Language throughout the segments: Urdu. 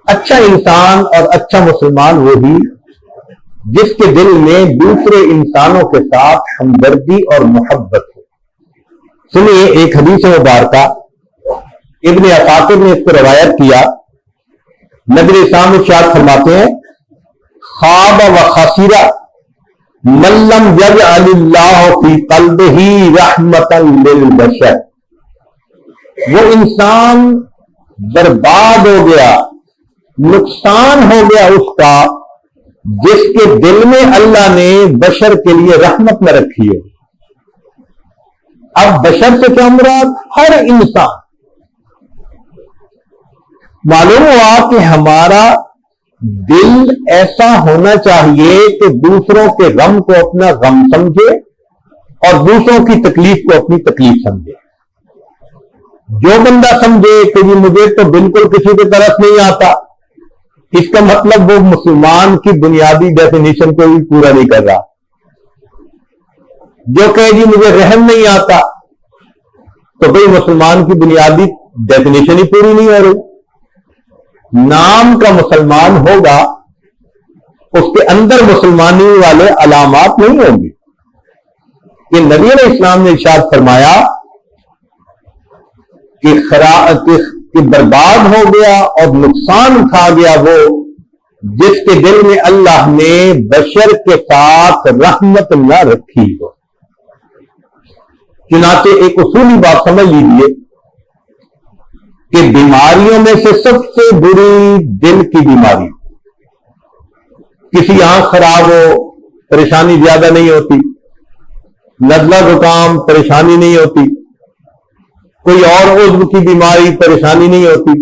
اچھا انسان اور اچھا مسلمان وہی جس کے دل میں دوسرے انسانوں کے ساتھ ہمدردی اور محبت ہو. سنیے ایک حدیث مبارکہ ابن عساکر نے اس کو روایت کیا. نبی اسلام ارشاد فرماتے ہیں خواب و خسیرہ من لم یجعل اللہ فی قلبہ رحمتا للبشر. وہ انسان برباد ہو گیا، نقصان ہو گیا اس کا جس کے دل میں اللہ نے بشر کے لیے رحمت نہ رکھی ہے. اب بشر سے کیا مراد؟ ہر انسان. معلوم ہوا کہ ہمارا دل ایسا ہونا چاہیے کہ دوسروں کے غم کو اپنا غم سمجھے اور دوسروں کی تکلیف کو اپنی تکلیف سمجھے. جو بندہ سمجھے کہ جی مجھے تو بالکل کسی کی طرف نہیں آتا، اس کا مطلب وہ مسلمان کی بنیادی ڈیفینیشن کو بھی پورا نہیں کر رہا. جو کہے جی مجھے رحم نہیں آتا تو بھئی مسلمان کی بنیادی ڈیفینیشن ہی پوری نہیں ہو رہی. نام کا مسلمان ہوگا، اس کے اندر مسلمانی والے علامات نہیں ہوں گے. کہ نبی علیہ السلام نے ارشاد فرمایا کہ برباد ہو گیا اور نقصان کھا گیا وہ جس کے دل میں اللہ نے بشر کے ساتھ رحمت نہ رکھی ہو. چنانچہ ایک اصولی بات سمجھ لیجیے کہ بیماریوں میں سے سب سے بری دل کی بیماری. کسی آنکھ خراب ہو پریشانی زیادہ نہیں ہوتی، نزلہ زکام پریشانی نہیں ہوتی، کوئی اور عضو کی بیماری پریشانی نہیں ہوتی.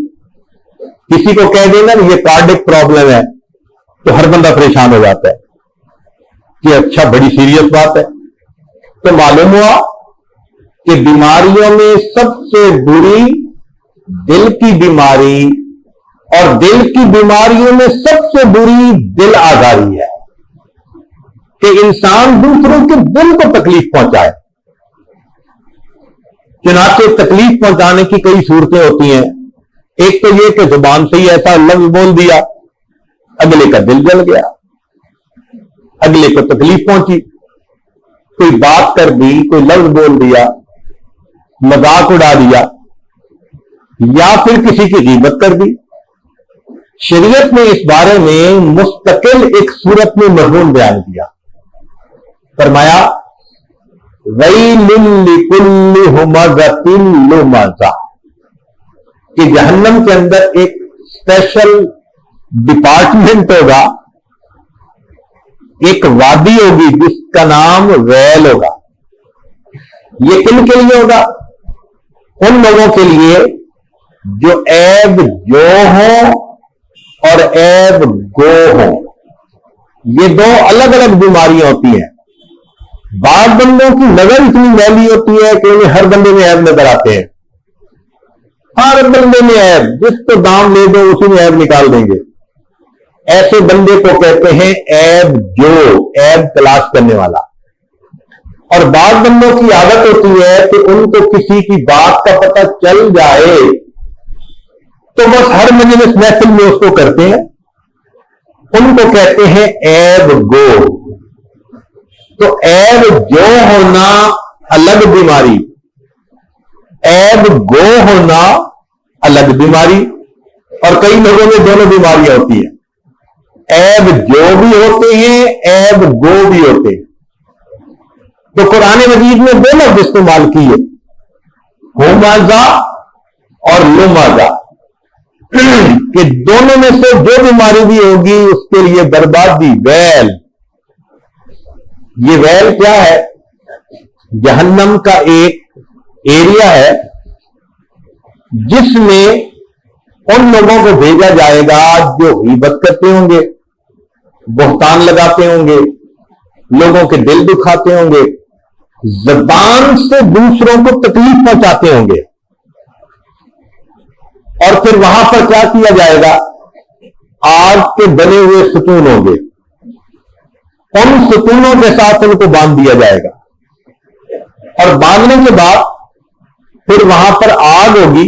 کسی کو کہہ دینا یہ کارڈک پرابلم ہے تو ہر بندہ پریشان ہو جاتا ہے کہ اچھا بڑی سیریس بات ہے. تو معلوم ہوا کہ بیماریوں میں سب سے بری دل کی بیماری، اور دل کی بیماریوں میں سب سے بری دل آزاری ہے کہ انسان دوسروں کے دل کو تکلیف پہنچائے. چنانچہ تکلیف پہنچانے کی کئی صورتیں ہوتی ہیں. ایک تو یہ کہ زبان سے ہی ایسا لفظ بول دیا اگلے کا دل جل گیا، اگلے کو تکلیف پہنچی. کوئی بات کر دی، کوئی لفظ بول دیا، مذاق اڑا دیا، یا پھر کسی کی غیبت کر دی. شریعت نے اس بارے میں مستقل ایک صورت میں مضمون بیان کیا. فرمایا وَيْلٌ لِكُلِّ ہُمَزَةٍ لُمَزَةٍ کہ جہنم کے اندر ایک اسپیشل ڈپارٹمنٹ ہوگا، ایک وادی ہوگی جس کا نام ویل ہوگا. یہ کن کے لیے ہوگا؟ ان لوگوں کے لیے جو عیب جو ہوں اور عیب گو ہوں. یہ دو الگ الگ بیماریاں ہوتی ہیں. بعض بندوں کی نظر اتنی میلی ہوتی ہے کہ انہیں ہر بندے میں عیب نظر آتے ہیں. ہر بندے میں عیب، جس کو دام لے دو اسی میں عیب نکال دیں گے. ایسے بندے کو کہتے ہیں عیب جو، عیب تلاش کرنے والا. اور بعض بندوں کی عادت ہوتی ہے کہ ان کو کسی کی بات کا پتہ چل جائے تو بس ہر مجلس محفل میں اس کو کرتے ہیں. ان کو کہتے ہیں عیب گو. تو عیب جو ہونا الگ بیماری، عیب گو ہونا الگ بیماری. اور کئی لوگوں میں دونوں بیماریاں ہوتی ہیں، عیب جو بھی ہوتے ہیں، عیب گو بھی ہوتے ہیں. تو قرآن مجید میں دو لفظ استعمال کیے، ہومازا اور لومازا، کہ دونوں میں سے جو بیماری بھی ہوگی اس کے لیے بربادی. ویل، یہ ویل کیا ہے؟ جہنم کا ایک ایریا ہے جس میں ان لوگوں کو بھیجا جائے گا جو غیبت کرتے ہوں گے، بہتان لگاتے ہوں گے، لوگوں کے دل دکھاتے ہوں گے، زبان سے دوسروں کو تکلیف پہنچاتے ہوں گے. اور پھر وہاں پر کیا کیا جائے گا؟ آگ کے بنے ہوئے ستون ہوں گے، ان ستونوں کے ساتھ ان کو باندھ دیا جائے گا. اور باندھنے کے بعد پھر وہاں پر آگ ہوگی،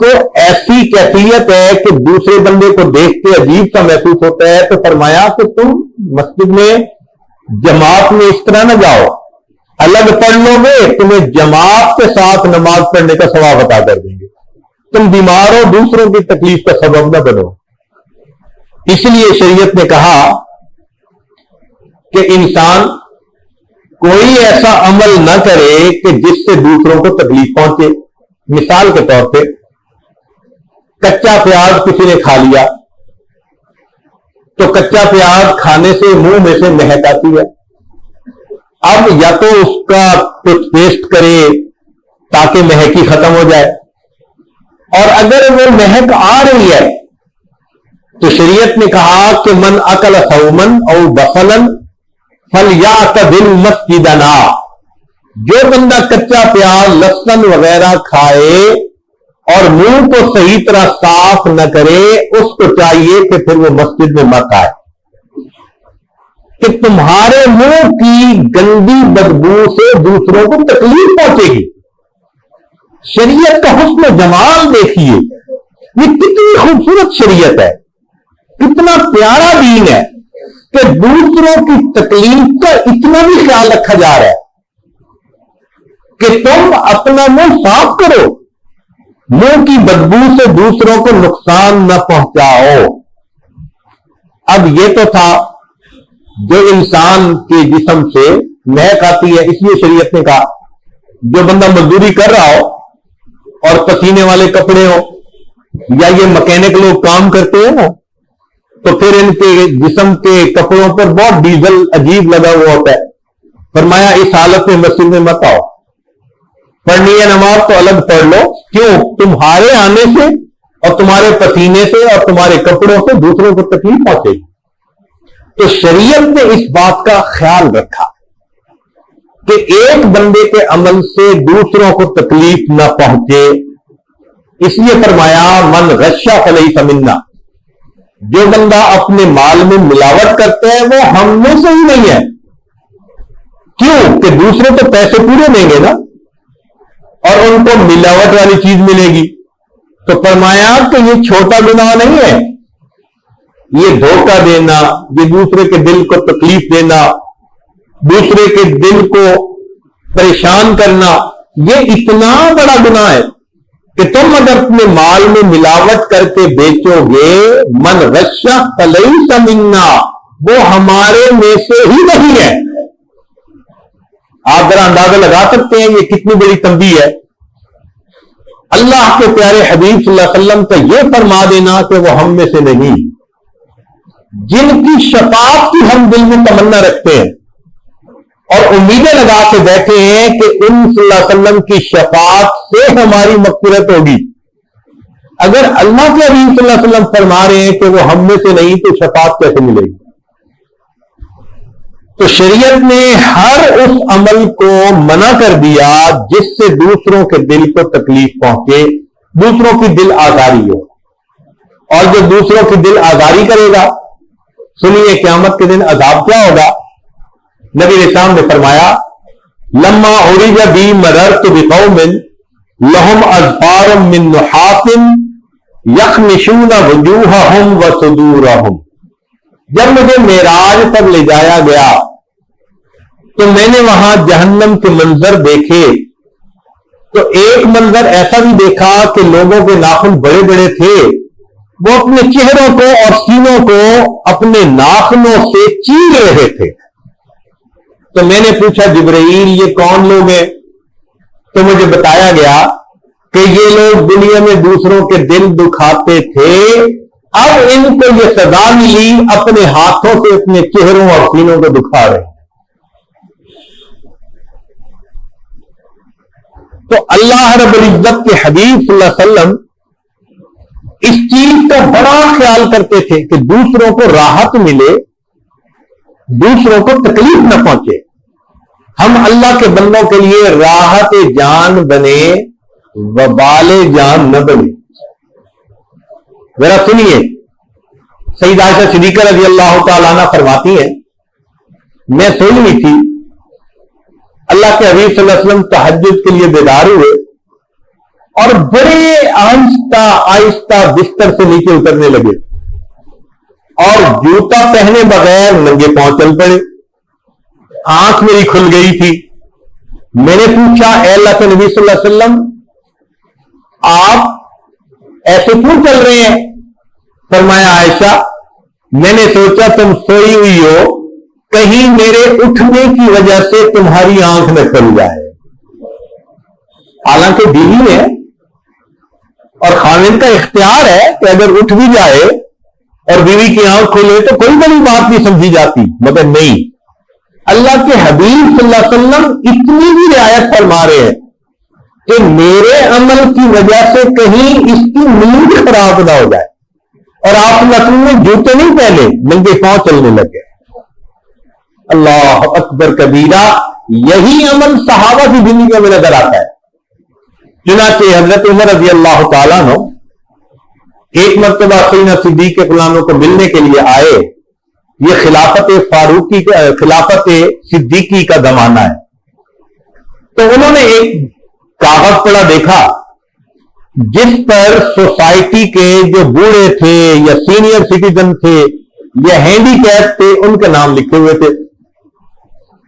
کو ایسی کیفیت ہے کہ دوسرے بندے کو دیکھ کے عجیب سا محسوس ہوتا ہے، تو فرمایا کہ تم مسجد میں جماعت میں اس طرح نہ جاؤ، الگ پڑھ لو گے تمہیں جماعت کے ساتھ نماز پڑھنے کا ثواب عطا کر دیں گے، تم بیمار ہو دوسروں کی تکلیف کا سبب نہ بنو۔ اس لیے شریعت نے کہا کہ انسان کوئی ایسا عمل نہ کرے کہ جس سے دوسروں کو تکلیف پہنچے۔ مثال کے طور پہ کچا پیاز کسی نے کھا لیا تو کچا پیاز کھانے سے منہ میں سے مہک آتی ہے، اب یا تو اس کا ٹوتھ پیسٹ کرے تاکہ مہکی ختم ہو جائے، اور اگر وہ مہک آ رہی ہے تو شریعت نے کہا کہ من اکل ثومن او بصلا فلیعتزل مسجدنا، جو بندہ کچا پیاز لہسن وغیرہ کھائے اور منہ کو صحیح طرح صاف نہ کرے، اس کو چاہیے کہ پھر وہ مسجد میں مت آئے، کہ تمہارے منہ کی گندی بدبو سے دوسروں کو تکلیف پہنچے گی۔ شریعت کا حسن و جمال دیکھیے، یہ کتنی خوبصورت شریعت ہے، کتنا پیارا دین ہے کہ دوسروں کی تکلیف کا اتنا بھی خیال رکھا جا رہا ہے کہ تم اپنا منہ صاف کرو، منہ کی بدبو سے دوسروں کو نقصان نہ پہنچاؤ۔ اب یہ تو تھا جو انسان کے جسم سے مہک آتی ہے، اس لیے شریعت نے کہا جو بندہ مزدوری کر رہا ہو اور پسینے والے کپڑے ہو، یا یہ مکینک لوگ کام کرتے ہیں نا، تو پھر ان کے جسم کے کپڑوں پر بہت ڈیزل عجیب لگا ہوا ہوتا ہے، فرمایا اس حالت میں مسجد میں مت آؤ، پڑھنی ہے نماز تو الگ پڑھ لو، کیوں؟ تمہارے آنے سے اور تمہارے پسینے سے اور تمہارے کپڑوں سے دوسروں کو تکلیف پہنچے گی۔ تو شریعت نے اس بات کا خیال رکھا کہ ایک بندے کے عمل سے دوسروں کو تکلیف نہ پہنچے، اس لیے فرمایا من غش فلیس منا، جو بندہ اپنے مال میں ملاوٹ کرتا ہے وہ ہم میں سے ہی نہیں ہے۔ کیوں؟ کہ دوسرے تو پیسے پورے دیں گے نا، اور ان کو ملاوٹ والی چیز ملے گی، تو فرمایا کہ یہ چھوٹا گناہ نہیں ہے، یہ دھوکہ دینا، یہ دوسرے کے دل کو تکلیف دینا، دوسرے کے دل کو پریشان کرنا، یہ اتنا بڑا گناہ ہے کہ تم اگر اپنے مال میں ملاوٹ کر کے بیچو گے، من غش فلیس منا، وہ ہمارے میں سے ہی نہیں ہے۔ آپ ذرا اندازہ لگا سکتے ہیں یہ کتنی بڑی تنبیہ ہے۔ اللہ کے پیارے حبیب صلی اللہ علیہ وسلم کا یہ فرما دینا کہ وہ ہم میں سے نہیں، جن کی شفاعت کی ہم دل میں تمنا رکھتے ہیں اور امیدیں لگا کے بیٹھے ہیں کہ ان صلی اللہ علیہ وسلم کی شفاعت سے ہماری مغفرت ہوگی، اگر اللہ کے حبیب صلی اللہ علیہ وسلم فرما رہے ہیں کہ وہ ہم میں سے نہیں تو شفاعت کیسے ملے گی؟ تو شریعت نے ہر اس عمل کو منع کر دیا جس سے دوسروں کے دل کو تکلیف پہنچے، دوسروں کی دل آزاری ہو، اور جو دوسروں کی دل آزاری کرے گا، سنیے قیامت کے دن عذاب کیا ہوگا۔ نبی اسلام نے فرمایا لما عرج بی مررت بقوم لهم اظفار من نحاس یخمشون وجوہہم وصدورہم، جب مجھے معراج پر لے جایا گیا تو میں نے وہاں جہنم کے منظر دیکھے، تو ایک منظر ایسا بھی دیکھا کہ لوگوں کے ناخن بڑے بڑے تھے، وہ اپنے چہروں کو اور سینوں کو اپنے ناخنوں سے چیر رہے تھے۔ تو میں نے پوچھا جبرائیل یہ کون لوگ ہیں؟ تو مجھے بتایا گیا کہ یہ لوگ دنیا میں دوسروں کے دل دکھاتے تھے، اب ان کو یہ سزا ملی، اپنے ہاتھوں سے اپنے چہروں اور سینوں کو دکھا رہے ہیں۔ تو اللہ رب العزت کے حبیب صلی اللہ علیہ وسلم اس چیز کا بڑا خیال کرتے تھے کہ دوسروں کو راحت ملے، دوسروں کو تکلیف نہ پہنچے، ہم اللہ کے بندوں کے لیے راحت جان بنے، وبال جان نہ بنے۔ ذرا سنیے، سیدہ عائشہ صدیقہ رضی اللہ تعالیٰ عنہ فرماتی ہیں میں سوئی ہوئی تھی، اللہ کے حبیب صلی اللہ علیہ وسلم تہجد کے لیے بیدار ہوئے، اور بڑے آہستہ آہستہ بستر سے نیچے اترنے لگے اور جوتا پہنے بغیر ننگے پاؤں چل پڑے. آنکھ میری کھل گئی تھی. میں نے پوچھا اے اللہ کے نبی صلی اللہ علیہ وسلم آپ ایسے کیوں چل رہے ہیں؟ فرمایا عائشہ میں نے سوچا تم سوئی ہوئی ہو, کہیں میرے اٹھنے کی وجہ سے تمہاری آنکھ نہ کھل جائے. حالانکہ بیوی ہے اور خاوند کا اختیار ہے کہ اگر اٹھ بھی جائے اور بیوی کی آنکھ کھلے تو کوئی بڑی بات نہیں سمجھی جاتی, مگر نہیں, اللہ کے حبیب صلی اللہ علیہ وسلم اتنی بھی رعایت فرما رہے ہیں کہ میرے عمل کی وجہ سے کہیں اس کی نیند خراب نہ ہو جائے. اور آپ نسل میں جوتے نہیں پہنے, ننگے پاؤں چلنے لگے. اللہ اکبر کبیرہ. یہی عمل صحابہ کی زندگی میں نظر آتا ہے. چنانچہ حضرت عمر رضی اللہ تعالیٰ عنہ ایک مرتبہ سیدنا صدیق کے غلاموں کو ملنے کے لیے آئے. یہ خلافت صدیقی کا زمانہ ہے. تو انہوں نے ایک کاغذ پڑا دیکھا جس پر سوسائٹی کے جو بوڑھے تھے یا سینئر سٹیزن تھے یا ہینڈی کیپ تھے ان کے نام لکھے ہوئے تھے.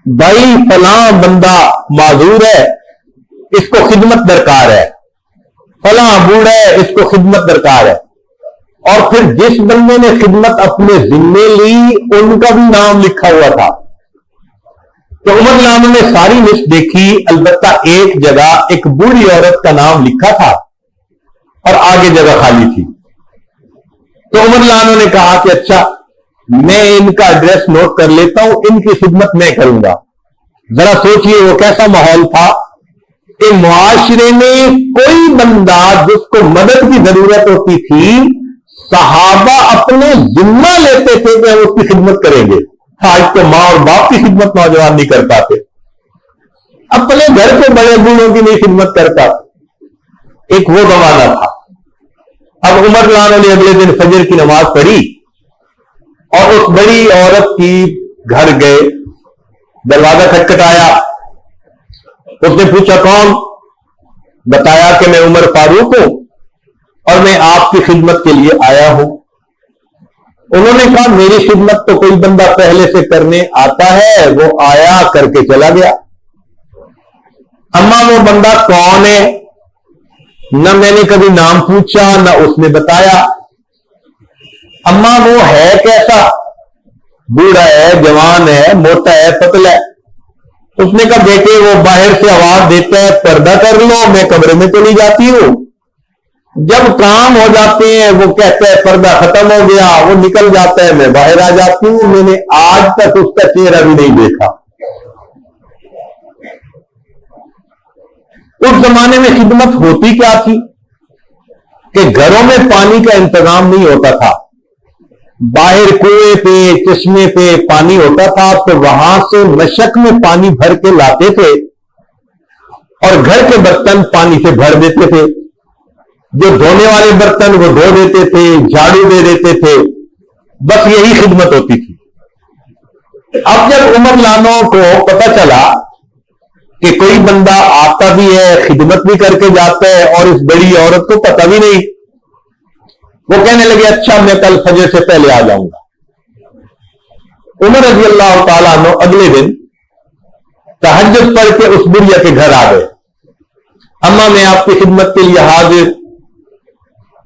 بھائی فلاں بندہ معذور ہے, اس کو خدمت درکار ہے. فلاں بوڑھا ہے, اس کو خدمت درکار ہے. اور پھر جس بندے نے خدمت اپنے ذمے لی ان کا بھی نام لکھا ہوا تھا. تو عمر لانا نے ساری لسٹ دیکھی, البتہ ایک جگہ ایک بوڑھی عورت کا نام لکھا تھا اور آگے جگہ خالی تھی. تو عمر لانا نے کہا کہ اچھا میں ان کا ایڈریس نوٹ کر لیتا ہوں, ان کی خدمت میں کروں گا. ذرا سوچئے وہ کیسا ماحول تھا کہ معاشرے میں کوئی بندہ جس کو مدد کی ضرورت ہوتی تھی صحابہ اپنے ذمہ لیتے تھے کہ ہم اس کی خدمت کریں گے. آج تو ماں اور باپ کی خدمت نوجوان نہیں کر پاتے, اپنے گھر کے بڑے بوڑھوں کی نہیں خدمت کرتا. ایک وہ زمانہ تھا. اب عمر لانا نے اگلے دن فجر کی نماز پڑھی اور اس بڑی عورت کی گھر گئے. دروازہ کھٹکھٹایا. اس نے پوچھا کون؟ بتایا کہ میں عمر فاروق ہوں اور میں آپ کی خدمت کے لیے آیا ہوں. انہوں نے کہا میری خدمت تو کوئی بندہ پہلے سے کرنے آتا ہے, وہ آیا کر کے چلا گیا. اما وہ بندہ کون ہے؟ نہ میں نے کبھی نام پوچھا نہ اس نے بتایا. اما وہ ہے کیسا؟ بوڑھا ہے, جوان ہے, موٹا ہے, پتلا ہے. اس نے کہا بیٹے وہ باہر سے آواز دیتا ہے پردہ کر لو, میں کمرے میں چلی جاتی ہوں. جب کام ہو جاتے ہیں وہ کہتا ہے پردہ ختم ہو گیا, وہ نکل جاتا ہے, میں باہر آ جاتی ہوں. میں نے آج تک اس کا چہرہ بھی نہیں دیکھا. اس زمانے میں خدمت ہوتی کیا تھی کہ گھروں میں پانی کا انتظام نہیں ہوتا تھا. باہر کنویں پہ چشمے پہ پانی ہوتا تھا تو وہاں سے مشک میں پانی بھر کے لاتے تھے اور گھر کے برتن پانی سے بھر دیتے تھے. جو دھونے والے برتن وہ دھو دیتے تھے, جھاڑو دے دیتے تھے. بس یہی خدمت ہوتی تھی. اب جب عمر لانوں کو پتہ چلا کہ کوئی بندہ آتا بھی ہے, خدمت بھی کر کے جاتا ہے اور اس بڑی عورت کو پتہ بھی نہیں, وہ کہنے لگے اچھا میں کل فجر سے پہلے آ جاؤں گا. عمر رضی اللہ تعالیٰ عنہ اگلے دن تہجد پڑھ کے اس بڑھیا کے گھر آ گئے. اما میں آپ کی خدمت کے لیے حاضر.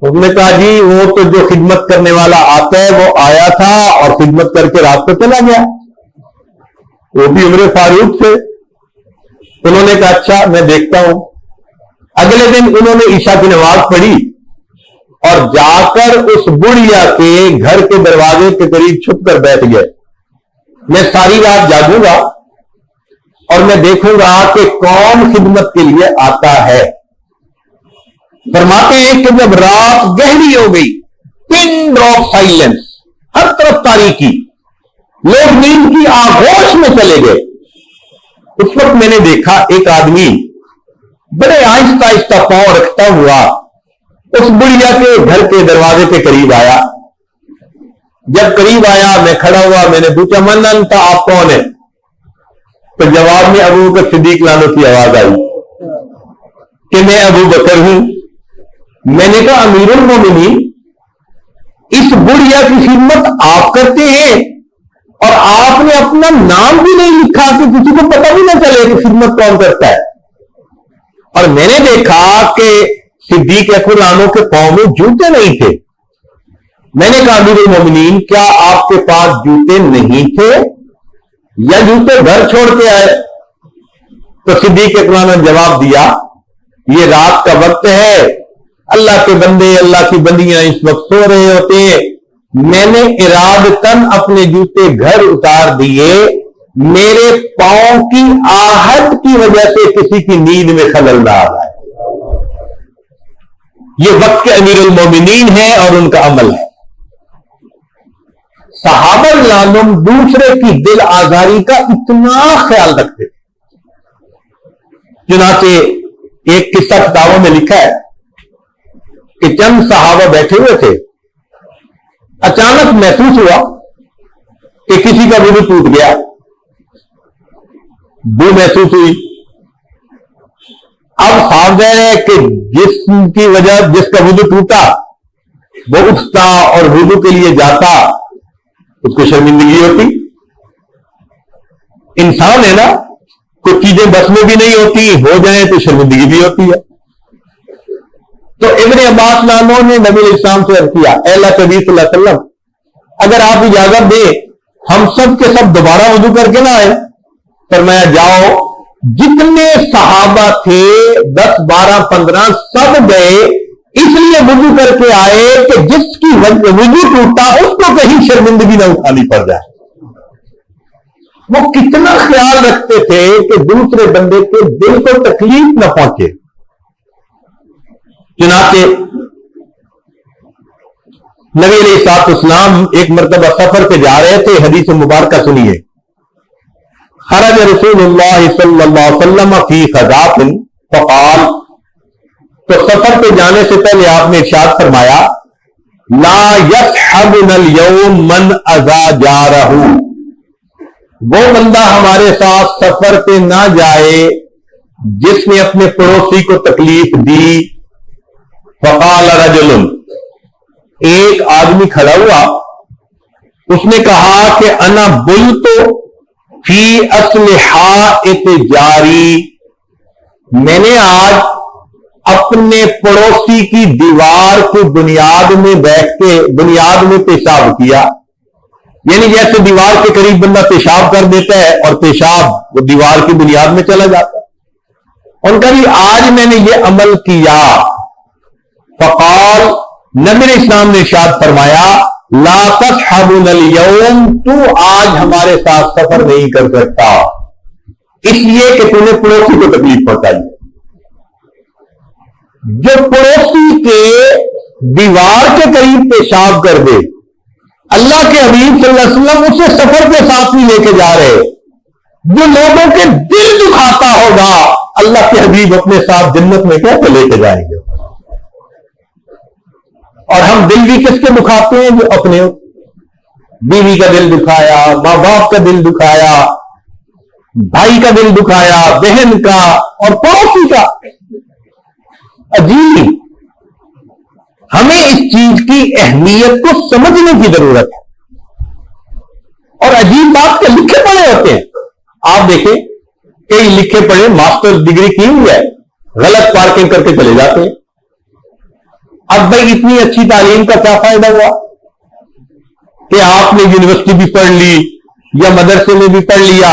اس نے کہا جی وہ تو جو خدمت کرنے والا آتا ہے وہ آیا تھا اور خدمت کر کے رات کو چلا گیا, وہ بھی عمر فاروق سے. انہوں نے کہا اچھا میں دیکھتا ہوں. اگلے دن انہوں نے عشاء کی نماز پڑھی اور جا کر اس بڑھیا کے گھر کے دروازے کے قریب چھپ کر بیٹھ گئے. میں ساری رات جاگوں گا اور میں دیکھوں گا کہ کون خدمت کے لیے آتا ہے. فرماتے ہیں کہ جب رات گہری ہو گئی, پن ڈراپ سائلنس, ہر طرف تاریکی, لوگ نیند کی آغوش میں چلے گئے. اس وقت میں نے دیکھا ایک آدمی بڑے آہستہ آہستہ پاؤں رکھتا ہوا اس بڑھیا کے گھر کے دروازے کے قریب آیا. جب قریب آیا میں کھڑا ہوا, میں نے پوچھا من انت, آپ کون ہیں؟ تو جواب میں ابو بکر صدیق لانو کی آواز آئی کہ میں ابو بکر ہوں. میں نے کہا امیر المومنین اس بڑھیا کی خدمت آپ کرتے ہیں اور آپ نے اپنا نام بھی نہیں لکھا کہ کسی کو پتہ بھی نہ چلے کہ خدمت کون کرتا ہے. اور میں نے دیکھا کہ صدیق اکبر عنہ کے پاؤں میں جوتے نہیں تھے. میں نے کہا امیر المومنین کیا آپ کے پاس جوتے نہیں تھے یا جوتے گھر چھوڑ کے آئے؟ تو صدیق اکبر عنہ نے جواب دیا یہ رات کا وقت ہے, اللہ کے بندے اللہ کی بندیاں اس وقت سو رہے ہوتے ہیں, میں نے ارادتاً اپنے جوتے گھر اتار دیے, میرے پاؤں کی آہٹ کی وجہ سے کسی کی نیند میں خلل نہ آ رہا ہے. یہ وقت کے امیر المومنین ہے اور ان کا عمل ہے. صحابہ رضوان دوسرے کی دل آزاری کا اتنا خیال رکھتے تھے. چنانچہ ایک قصہ کتابوں میں لکھا ہے کہ چند صحابہ بیٹھے ہوئے تھے, اچانک محسوس ہوا کہ کسی کا وضو ٹوٹ گیا, بو محسوس ہوئی. اب صاف ظاہر ہے کہ جس کی وجہ جس کا وضو ٹوٹا وہ اٹھتا اور وضو کے لیے جاتا, اس کو شرمندگی ہوتی. انسان ہے نا, کچھ چیزیں بس میں بھی نہیں ہوتی, ہو جائیں تو شرمندگی بھی ہوتی ہے. تو ابن عباس ناموں نے نبی علیہ السلام سے عرض کیا اے اللہ نبی صلی اللہ علیہ وسلم اگر آپ اجازت دیں ہم سب کے سب دوبارہ وضو کر کے نہ آئے. فرمایا جاؤ, جتنے صحابہ تھے 10 12 15 سب گئے, اس لیے وضو کر کے آئے کہ جس کی وضو ٹوٹا اس کو کہیں شرمندگی نہ اٹھانی پڑ جائے. وہ کتنا خیال رکھتے تھے کہ دوسرے بندے کے دل کو تکلیف نہ پہنچے. چنانچہ نبی علیہ الصلوۃ والسلام ایک مرتبہ سفر پہ جا رہے تھے. حدیث مبارکہ سنیے. خرج رسول اللہ صلی اللہ علیہ وسلم فی غزاۃ فقال, تو سفر پہ جانے سے پہلے آپ نے ارشاد فرمایا لا یصحبنا اليوم من اذا جارہ, وہ بندہ ہمارے ساتھ سفر پہ نہ جائے جس نے اپنے پڑوسی کو تکلیف دی. فقال رجل, ایک آدمی کھڑا ہوا, اس نے کہا کہ انا بلت فی اصل حائط جاری, میں نے آج اپنے پڑوسی کی دیوار کی بنیاد میں بیٹھ کے بنیاد میں پیشاب کیا. یعنی جیسے دیوار کے قریب بندہ پیشاب کر دیتا ہے اور پیشاب وہ دیوار کی بنیاد میں چلا جاتا ہے. ان کا بھی آج میں نے یہ عمل کیا. فقال, نبی علیہ السلام نے ارشاد فرمایا لا تصحبنا اليوم, تو آج ہمارے ساتھ سفر نہیں کر سکتا اس لیے کہ تو نے پڑوسی کو تکلیف پہنچائی. جو پڑوسی کے دیوار کے قریب پیشاب کر دے, اللہ کے حبیب صلی اللہ علیہ وسلم اسے سفر کے ساتھ بھی لے کے جا رہے. جو لوگوں کے دل دکھاتا ہوگا اللہ کے حبیب اپنے ساتھ جنت میں کیسے لے کے جائیں گے. اور ہم دل بھی کس کے دکھاتے ہیں؟ جو اپنے بیوی کا دل دکھایا, ماں باپ کا دل دکھایا, بھائی کا دل دکھایا, بہن کا اور پڑوسی کا. عجیب, ہمیں اس چیز کی اہمیت کو سمجھنے کی ضرورت ہے. اور عجیب بات کہ لکھے پڑھے ہوتے ہیں. آپ دیکھیں کئی لکھے پڑھے ماسٹر ڈگری کی ہوئی ہے, غلط پارکنگ کر کے چلے جاتے ہیں. اب بھائی اتنی اچھی تعلیم کا کیا فائدہ ہوا کہ آپ نے یونیورسٹی بھی پڑھ لی یا مدرسے میں بھی پڑھ لیا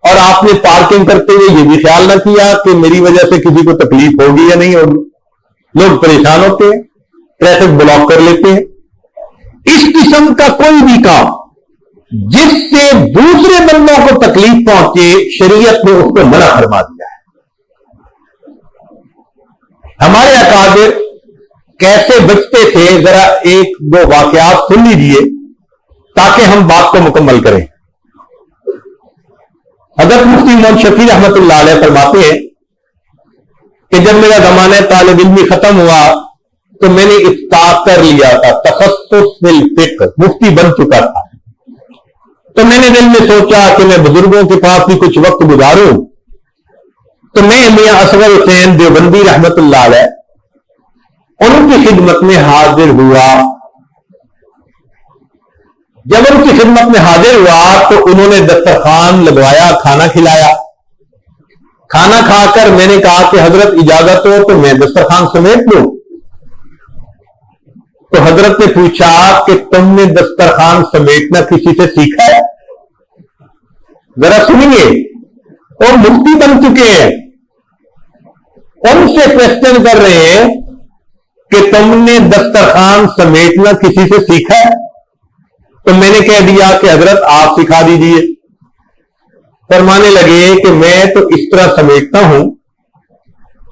اور آپ نے پارکنگ کرتے ہوئے یہ بھی خیال نہ کیا کہ میری وجہ سے کسی کو تکلیف ہوگی یا نہیں ہوگی. لوگ پریشان ہوتے ہیں, ٹریفک بلاک کر لیتے ہیں. اس قسم کا کوئی بھی کام جس سے دوسرے بندوں کو تکلیف پہنچے شریعت نے اس کو منع فرما دیا ہے. ہمارے اکابر کیسے بچتے تھے, ذرا ایک دو واقعات سن لیجیے تاکہ ہم بات کو مکمل کریں. حضرت مفتی محمد شفیع رحمۃ اللہ علیہ فرماتے ہیں کہ جب میرا زمانہ طالب علمی ختم ہوا تو میں نے افتتاح کر لیا تھا, تخصص فی الفقہ, مفتی بن چکا تھا. تو میں نے دل میں سوچا کہ میں بزرگوں کے پاس بھی کچھ وقت گزاروں تو میں میاں اصغر حسین دیوبندی رحمت اللہ علیہ ان کی خدمت میں حاضر ہوا. جب ان کی خدمت میں حاضر ہوا تو انہوں نے دسترخوان لگوایا, کھانا کھلایا. کھانا کھا کر میں نے کہا کہ حضرت اجازت ہو تو میں دسترخوان سمیٹ لوں. تو حضرت نے پوچھا کہ تم نے دسترخوان سمیٹنا کسی سے سیکھا ہے؟ ذرا سنیے, اور مفتی بن چکے ہیں, ان سے کوشچن کر رہے ہیں کہ تم نے دسترخوان سمیٹنا کسی سے سیکھا ہے؟ تو میں نے کہہ دیا کہ حضرت آپ سکھا دیجیے. فرمانے لگے کہ میں تو اس طرح سمیٹتا ہوں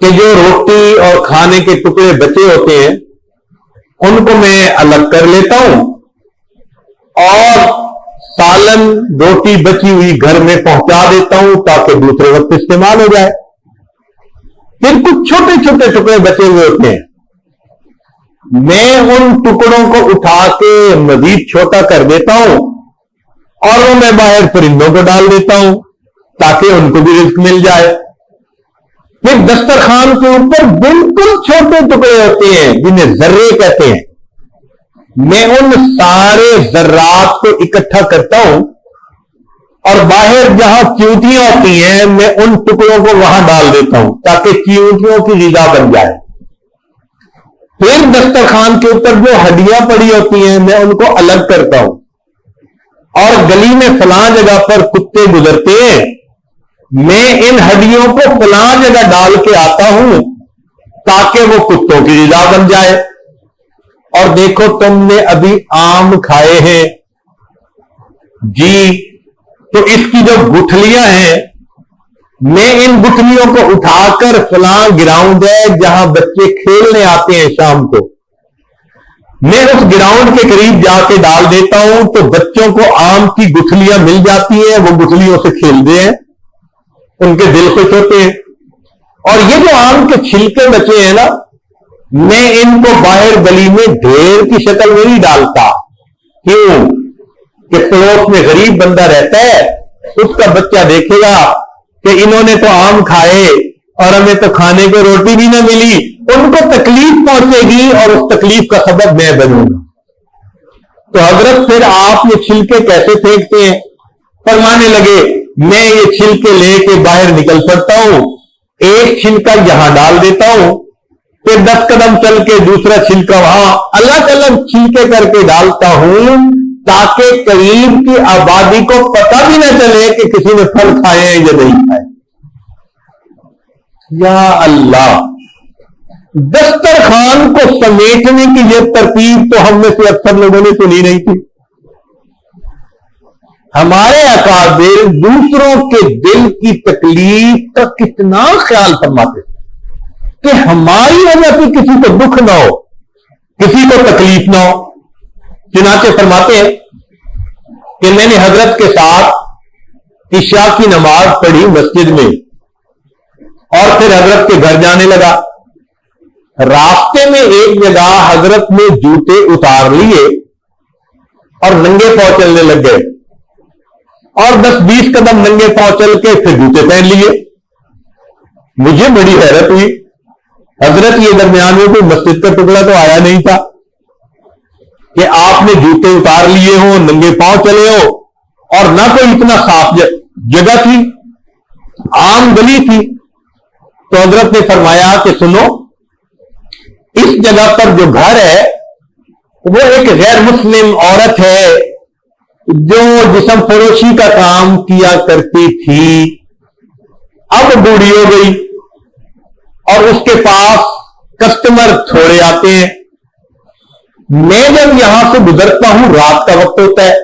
کہ جو روٹی اور کھانے کے ٹکڑے بچے ہوتے ہیں ان کو میں الگ کر لیتا ہوں اور سالن روٹی بچی ہوئی گھر میں پہنچا دیتا ہوں تاکہ دوسرے وقت استعمال ہو جائے. پھر کچھ چھوٹے چھوٹے ٹکڑے بچے ہوئے ہوتے ہیں, میں ان ٹکڑوں کو اٹھا کے مزید چھوٹا کر دیتا ہوں اور وہ میں باہر پرندوں کو ڈال دیتا ہوں تاکہ ان کو بھی رزق مل جائے. پھر دسترخوان کے اوپر بالکل چھوٹے ٹکڑے ہوتے ہیں جنہیں ذرے کہتے ہیں, میں ان سارے ذرات کو اکٹھا کرتا ہوں اور باہر جہاں چیونٹیاں ہوتی ہیں میں ان ٹکڑوں کو وہاں ڈال دیتا ہوں تاکہ چیونٹیوں کی غذا بن جائے. پھر دسترخوان کے اوپر جو ہڈیاں پڑی ہوتی ہیں میں ان کو الگ کرتا ہوں اور گلی میں فلاں جگہ پر کتے گزرتے ہیں, میں ان ہڈیوں کو فلاں جگہ ڈال کے آتا ہوں تاکہ وہ کتوں کی غذا بن جائے. اور دیکھو تم نے ابھی آم کھائے ہیں جی, تو اس کی جو گٹھلیاں ہیں میں ان گٹھلیوں کو اٹھا کر فلاں گراؤنڈ ہے جہاں بچے کھیلنے آتے ہیں شام کو, میں اس گراؤنڈ کے قریب جا کے ڈال دیتا ہوں تو بچوں کو آم کی گٹھلیاں مل جاتی ہیں, وہ گٹھلیوں سے کھیلتے ہیں, ان کے دل خوش ہوتے ہیں. اور یہ جو آم کے چھلکے بچے ہیں نا, میں ان کو باہر گلی میں ڈھیر کی شکل میں نہیں ڈالتا. کیوں کہ پڑوس میں غریب بندہ رہتا ہے, اس کا بچہ دیکھے گا کہ انہوں نے تو آم کھائے اور ہمیں تو کھانے کو روٹی بھی نہ ملی, ان کو تکلیف پہنچے گی اور اس تکلیف کا سبب میں بنوں گا. تو حضرت پھر آپ یہ چھلکے کیسے پھینکتے ہیں؟ فرمانے لگے میں یہ چھلکے لے کے باہر نکل پڑتا ہوں, ایک چھلکا یہاں ڈال دیتا ہوں, پھر 10 قدم چل کے دوسرا چھلکا وہاں الگ الگ چھلکے کر کے ڈالتا ہوں تاکہ قریب کی آبادی کو پتہ بھی نہ چلے کہ کسی نے پھل کھائے ہیں یا نہیں کھائے. یا اللہ, دسترخوان کو سمیٹنے کی یہ ترتیب تو ہم میں سے اکثر لوگوں نے سنی نہیں تھی. ہمارے اکابر دوسروں کے دل کی تکلیف کا کتنا خیال فرماتے کہ ہماری وجہ سے کسی کو دکھ نہ ہو, کسی کو تکلیف نہ ہو. چنانچہ فرماتے ہیں کہ میں نے حضرت کے ساتھ عشاء کی نماز پڑھی مسجد میں اور پھر حضرت کے گھر جانے لگا. راستے میں ایک جگہ حضرت نے جوتے اتار لیے اور ننگے پاؤں چلنے لگ گئے اور 10-20 قدم ننگے پاؤں چل کے پھر جوتے پہن لیے. مجھے بڑی حیرت ہوئی, حضرت یہ درمیان میں کوئی مسجد کا ٹکڑا تو آیا نہیں تھا کہ آپ نے جوتے اتار لیے ہوں, ننگے پاؤں چلے ہو, اور نہ کوئی اتنا صاف جگہ تھی, عام گلی تھی. تو حضرت نے فرمایا کہ سنو, اس جگہ پر جو گھر ہے وہ ایک غیر مسلم عورت ہے جو جسم فروشی کا کام کیا کرتی تھی, اب بوڑھی ہو گئی اور اس کے پاس کسٹمر تھوڑے آتے ہیں. میں جب یہاں سے گزرتا ہوں رات کا وقت ہوتا ہے,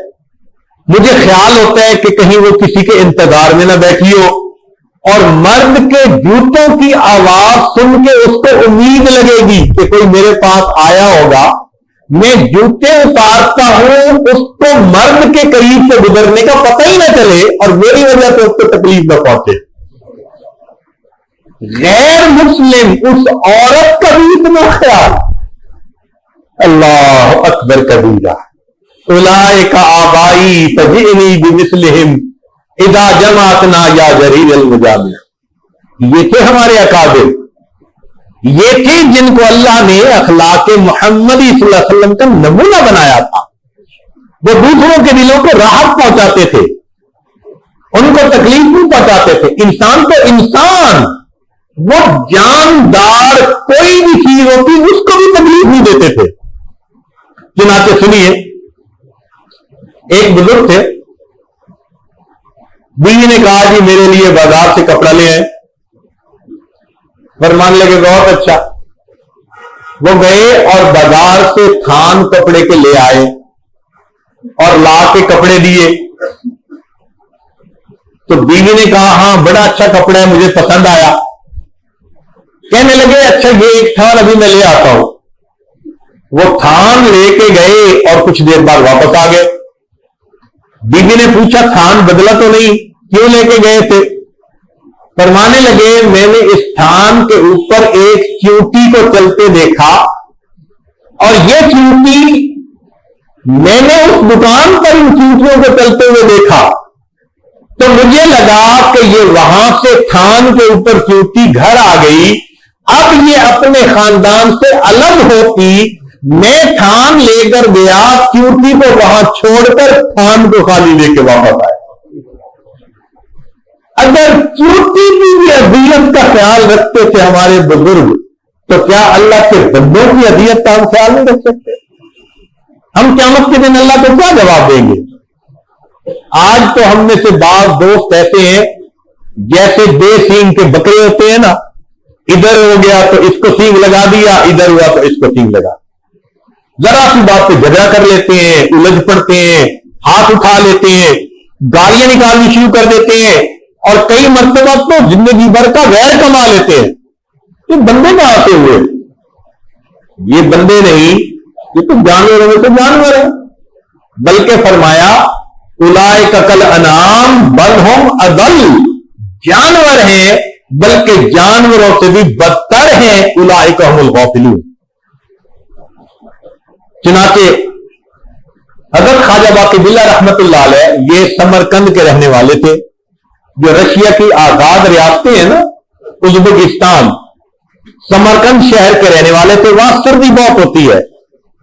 مجھے خیال ہوتا ہے کہ کہیں وہ کسی کے انتظار میں نہ بیٹھی ہو, اور مرد کے جوتوں کی آواز سن کے اس کو امید لگے گی کہ کوئی میرے پاس آیا ہوگا. میں جوتے اتارتا ہوں, اس کو مرد کے قریب سے گزرنے کا پتہ ہی نہ چلے اور میری وجہ سے اس کو تکلیف نہ پہنچے. غیر مسلم اس عورت کا بھی اتنا خیال. اللہ اکبر کبیرہ. اولئک آبائی فجئنی بمثلہم اذا جمعتنا یا جریر المجامع. یہ تھے ہمارے اکابر، یہ تھے جن کو اللہ نے اخلاق محمدی صلی اللہ علیہ وسلم کا نمونہ بنایا تھا۔ وہ دوسروں کے دلوں کو راحت پہنچاتے تھے، ان کو تکلیف نہیں پہنچاتے تھے۔ انسان تو انسان، وہ جاندار کوئی بھی چیز ہوتی اس کو بھی تکلیف نہیں دیتے تھے۔ چنانچہ سنیے، ایک بزرگ تھے، بیوی نے کہا جی میرے لیے بازار سے کپڑا لے آئے۔ فرمانے لگے بہت اچھا۔ وہ گئے اور بازار سے تھان کپڑے کے لے آئے اور لا کے کپڑے دیے۔ تو بیوی نے کہا ہاں بڑا اچھا کپڑا ہے، مجھے پسند آیا۔ کہنے لگے اچھا یہ ایک تھان ابھی میں لے آتا ہوں۔ وہ تھان لے کے گئے اور کچھ دیر بعد واپس آ گئے۔ بیوی نے پوچھا تھان بدلا تو نہیں، کیوں لے کے گئے تھے؟ فرمانے لگے میں نے اس تھان کے اوپر ایک چیونٹی کو چلتے دیکھا، اور یہ چیونٹی میں نے اس دکان پر ان چیونٹیوں کو چلتے ہوئے دیکھا، تو مجھے لگا کہ یہ وہاں سے تھان کے اوپر چیونٹی گھر آ گئی، اب یہ اپنے خاندان سے الگ ہوتی، میں تھان لے کر گیا، چیونٹی کو وہاں چھوڑ کر تھان کو خالی لے کے واپس آیا۔ اگر چیونٹی کی بھی اذیت کا خیال رکھتے تھے ہمارے بزرگ، تو کیا اللہ کے بندوں کی اذیت کا ہم خیال نہیں رکھ سکتے؟ ہم قیامت کے دن اللہ کو کیا جواب دیں گے؟ آج تو ہم میں سے بعض دوست ایسے ہیں جیسے بے سینگ کے بکرے ہوتے ہیں نا، ادھر ہو گیا تو اس کو سینگ لگا دیا، ادھر ہوا تو اس کو سینگ لگا، ذرا سی بات پہ جھگڑا کر لیتے ہیں، الجھ پڑتے ہیں، ہاتھ اٹھا لیتے ہیں، گالیاں نکالنی شروع کر دیتے ہیں، اور کئی مرتبہ تو زندگی بھر کا غیر کما لیتے ہیں۔ یہ بندے کہاں سے ہوئے؟ یہ بندے نہیں، یہ تو جانوروں میں سے جانور ہیں۔ بلکہ فرمایا اولئک کالانعام بل ہم اضل، جانور ہیں بلکہ جانوروں سے بھی بدتر ہیں، اولئک هم الغافلون۔ چنانچہ حضرت خواجہ باقی باللہ رحمت اللہ علیہ یہ سمرقند کے رہنے والے تھے، جو رشیا کی آزاد ریاستیں ہیں نا، ازبکستان، سمرقند شہر کے رہنے والے تھے۔ وہاں سردی بہت ہوتی ہے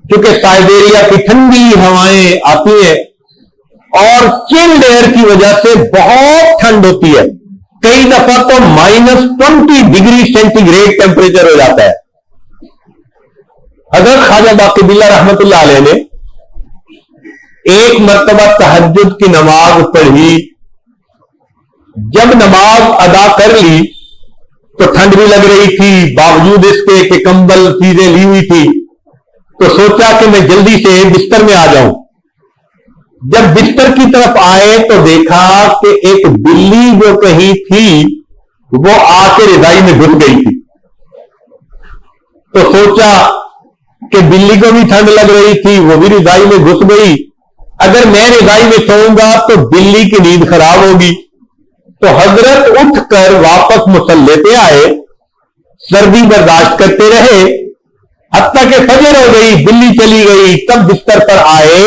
کیونکہ سائبیریا کی ٹھنڈی ہوائیں آتی ہیں، اور چلڈ ایئر کی وجہ سے بہت ٹھنڈ ہوتی ہے، کئی دفعہ تو -20 ڈگری سینٹی گریڈ ٹیمپریچر ہو جاتا ہے۔ حضرت خواجہ باقی باللہ رحمت اللہ علیہ نے ایک مرتبہ تہجد کی نماز پڑھی، جب نماز ادا کر لی تو ٹھنڈ بھی لگ رہی تھی، باوجود اس کے کہ کمبل چیزیں لی ہوئی تھی، تو سوچا کہ میں جلدی سے بستر میں آ جاؤں۔ جب بستر کی طرف آئے تو دیکھا کہ ایک بلی جو کہیں تھی وہ آ کے رضائی میں گھس گئی تھی، تو سوچا کہ بلی کو بھی ٹھنڈ لگ رہی تھی، وہ بھی رضائی میں گھس گئی، اگر میں رضائی میں سوؤں گا تو بلی کی نیند خراب ہوگی۔ تو حضرت اٹھ کر واپس مصلی پہ آئے، سردی برداشت کرتے رہے، حتیٰ کہ فجر ہو گئی، بلی چلی گئی، تب بستر پر آئے۔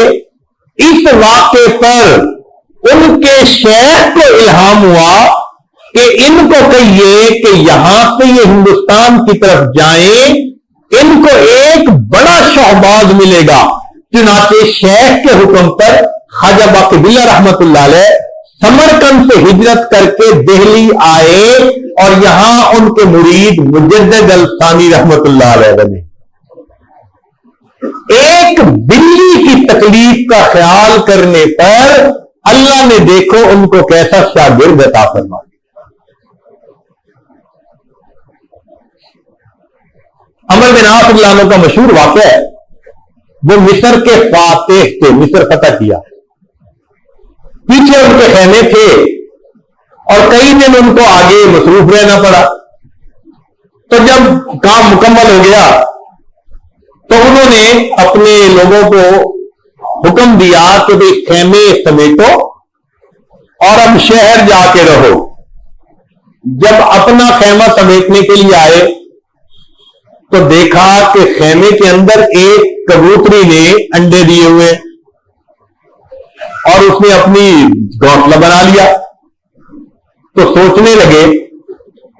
اس واقعے پر ان کے شیخ کو الہام ہوا کہ ان کو کہیے کہ یہاں سے یہ ہندوستان کی طرف جائیں، ان کو ایک بڑا شہباز ملے گا۔ چنانچہ شیخ کے حکم پر خواجہ باقی باللہ رحمت اللہ علیہ سمرقند سے ہجرت کر کے دہلی آئے، اور یہاں ان کے مرید مجدد الثانی رحمت اللہ علیہ بنے۔ ایک بلی کی تکلیف کا خیال کرنے پر اللہ نے دیکھو ان کو کیسا شاگرد عطا فرما دیا۔ عمر بن عاص رضی اللہ عنہ کا مشہور واقعہ ہے، وہ مصر کے فاتح تھے، مصر فتح کیا، پیچھے ان کے خیمے تھے اور کئی دن ان کو آگے مصروف رہنا پڑا۔ تو جب کام مکمل ہو گیا تو انہوں نے اپنے لوگوں کو حکم دیا کہ بھئی خیمے سمیٹو اور اب شہر جا کے رہو۔ جب اپنا خیمہ سمیٹنے کے لیے آئے تو دیکھا کہ خیمے کے اندر ایک کبوتری نے انڈے دیے ہوئے اور اس نے اپنی گھونسلہ بنا لیا۔ تو سوچنے لگے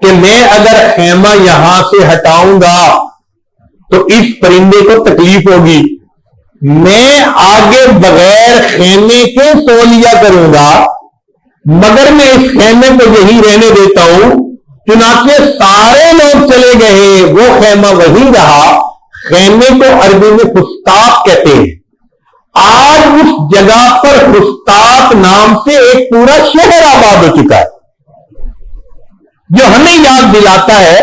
کہ میں اگر خیمہ یہاں سے ہٹاؤں گا تو اس پرندے کو تکلیف ہوگی، میں آگے بغیر خیمے کے سو لیا کروں گا، مگر میں اس خیمے کو یہی رہنے دیتا ہوں۔ چنانچہ سارے لوگ چلے گئے، وہ خیمہ وہی رہا۔ خیمے کو عربی میں فستاق کہتے ہیں۔ آج اس جگہ پر فستاق نام سے ایک پورا شہر آباد ہو چکا ہے، جو ہمیں یاد دلاتا ہے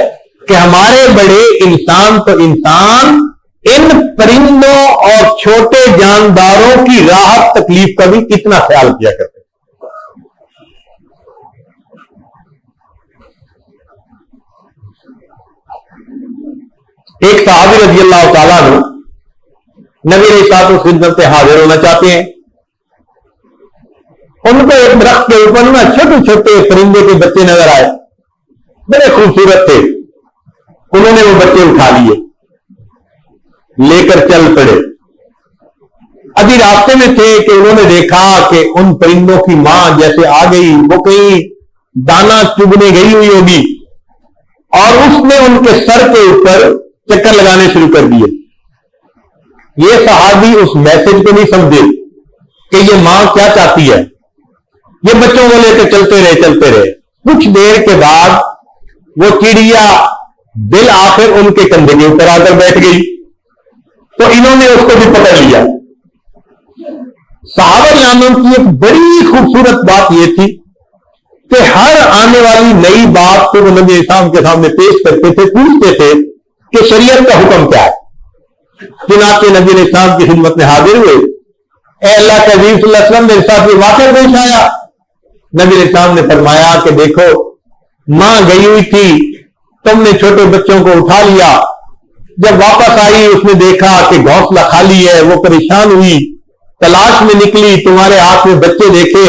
کہ ہمارے بڑے انسان تو انسان ان پرندوں اور چھوٹے جانداروں کی راحت تکلیف کا بھی کتنا خیال کیا کرتے ہیں۔ ایک صحابی رضی اللہ تعالیٰ عنہ نبی علیہ الصلوۃ والسلام خدمت میں حاضر ہونا چاہتے ہیں۔ ان کو ایک درخت کے اوپر نا چھوٹے چھوٹے پرندے کے بچے نظر آئے، بڑے خوبصورت تھے۔ انہوں نے وہ بچے اٹھا لیے، لے کر چل پڑے۔ ابھی راستے میں تھے کہ انہوں نے دیکھا کہ ان پرندوں کی ماں جیسے آ گئی، وہ کہیں دانا چگنے گئی ہوئی ہوگی، اور اس نے ان کے سر کے اوپر چکر لگانے شروع کر دیے۔ یہ صحابی اس میسج کو نہیں سمجھے کہ یہ ماں کیا چاہتی ہے، یہ بچوں کو لے کے چلتے رہے۔ کچھ دیر کے بعد وہ چڑیا بالآخر ان کے کندھے کے اوپر آ کر بیٹھ گئی، تو انہوں نے اس کو بھی پکڑ لیا۔ صحابہ کرام کی ایک بڑی خوبصورت بات یہ تھی کہ ہر آنے والی نئی بات کو وہ نبی اسلام کے سامنے پیش کرتے تھے، پوچھتے تھے کہ شریعت کا حکم کیا ہے۔ چنانچہ نبی علیہ السلام کی خدمت میں حاضر ہوئے، اے اللہ کے حبیب صلی اللہ علیہ وسلم میرے ساتھ یہ واقعہ پیش آیا۔ نبی علیہ السلام نے فرمایا کہ دیکھو، ماں گئی ہوئی تھی، تم نے چھوٹے بچوں کو اٹھا لیا، جب واپس آئی اس نے دیکھا کہ گھونسلہ خالی ہے، وہ پریشان ہوئی، تلاش میں نکلی، تمہارے ہاتھ میں بچے دیکھے،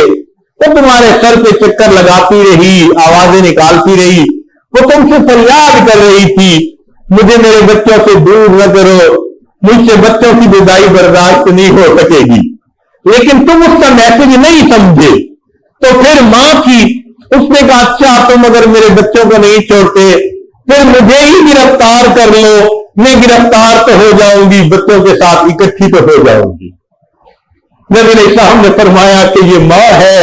وہ تمہارے سر پہ چکر لگاتی رہی، آوازیں نکالتی رہی، وہ تم سے فریاد کر رہی تھی مجھے میرے بچوں سے دور نہ کرو، مجھ سے بچوں کی جدائی برداشت نہیں ہو سکے گی، لیکن تم اس کا میسج نہیں سمجھے۔ تو پھر ماں کی، اس نے کہا اچھا تم اگر میرے بچوں کو نہیں چھوڑتے پھر مجھے ہی گرفتار کر لو، میں گرفتار تو ہو جاؤں گی، بچوں کے ساتھ اکٹھی تو ہو جاؤں گی۔ نبی علیہ السلام نے فرمایا کہ یہ ماں ہے،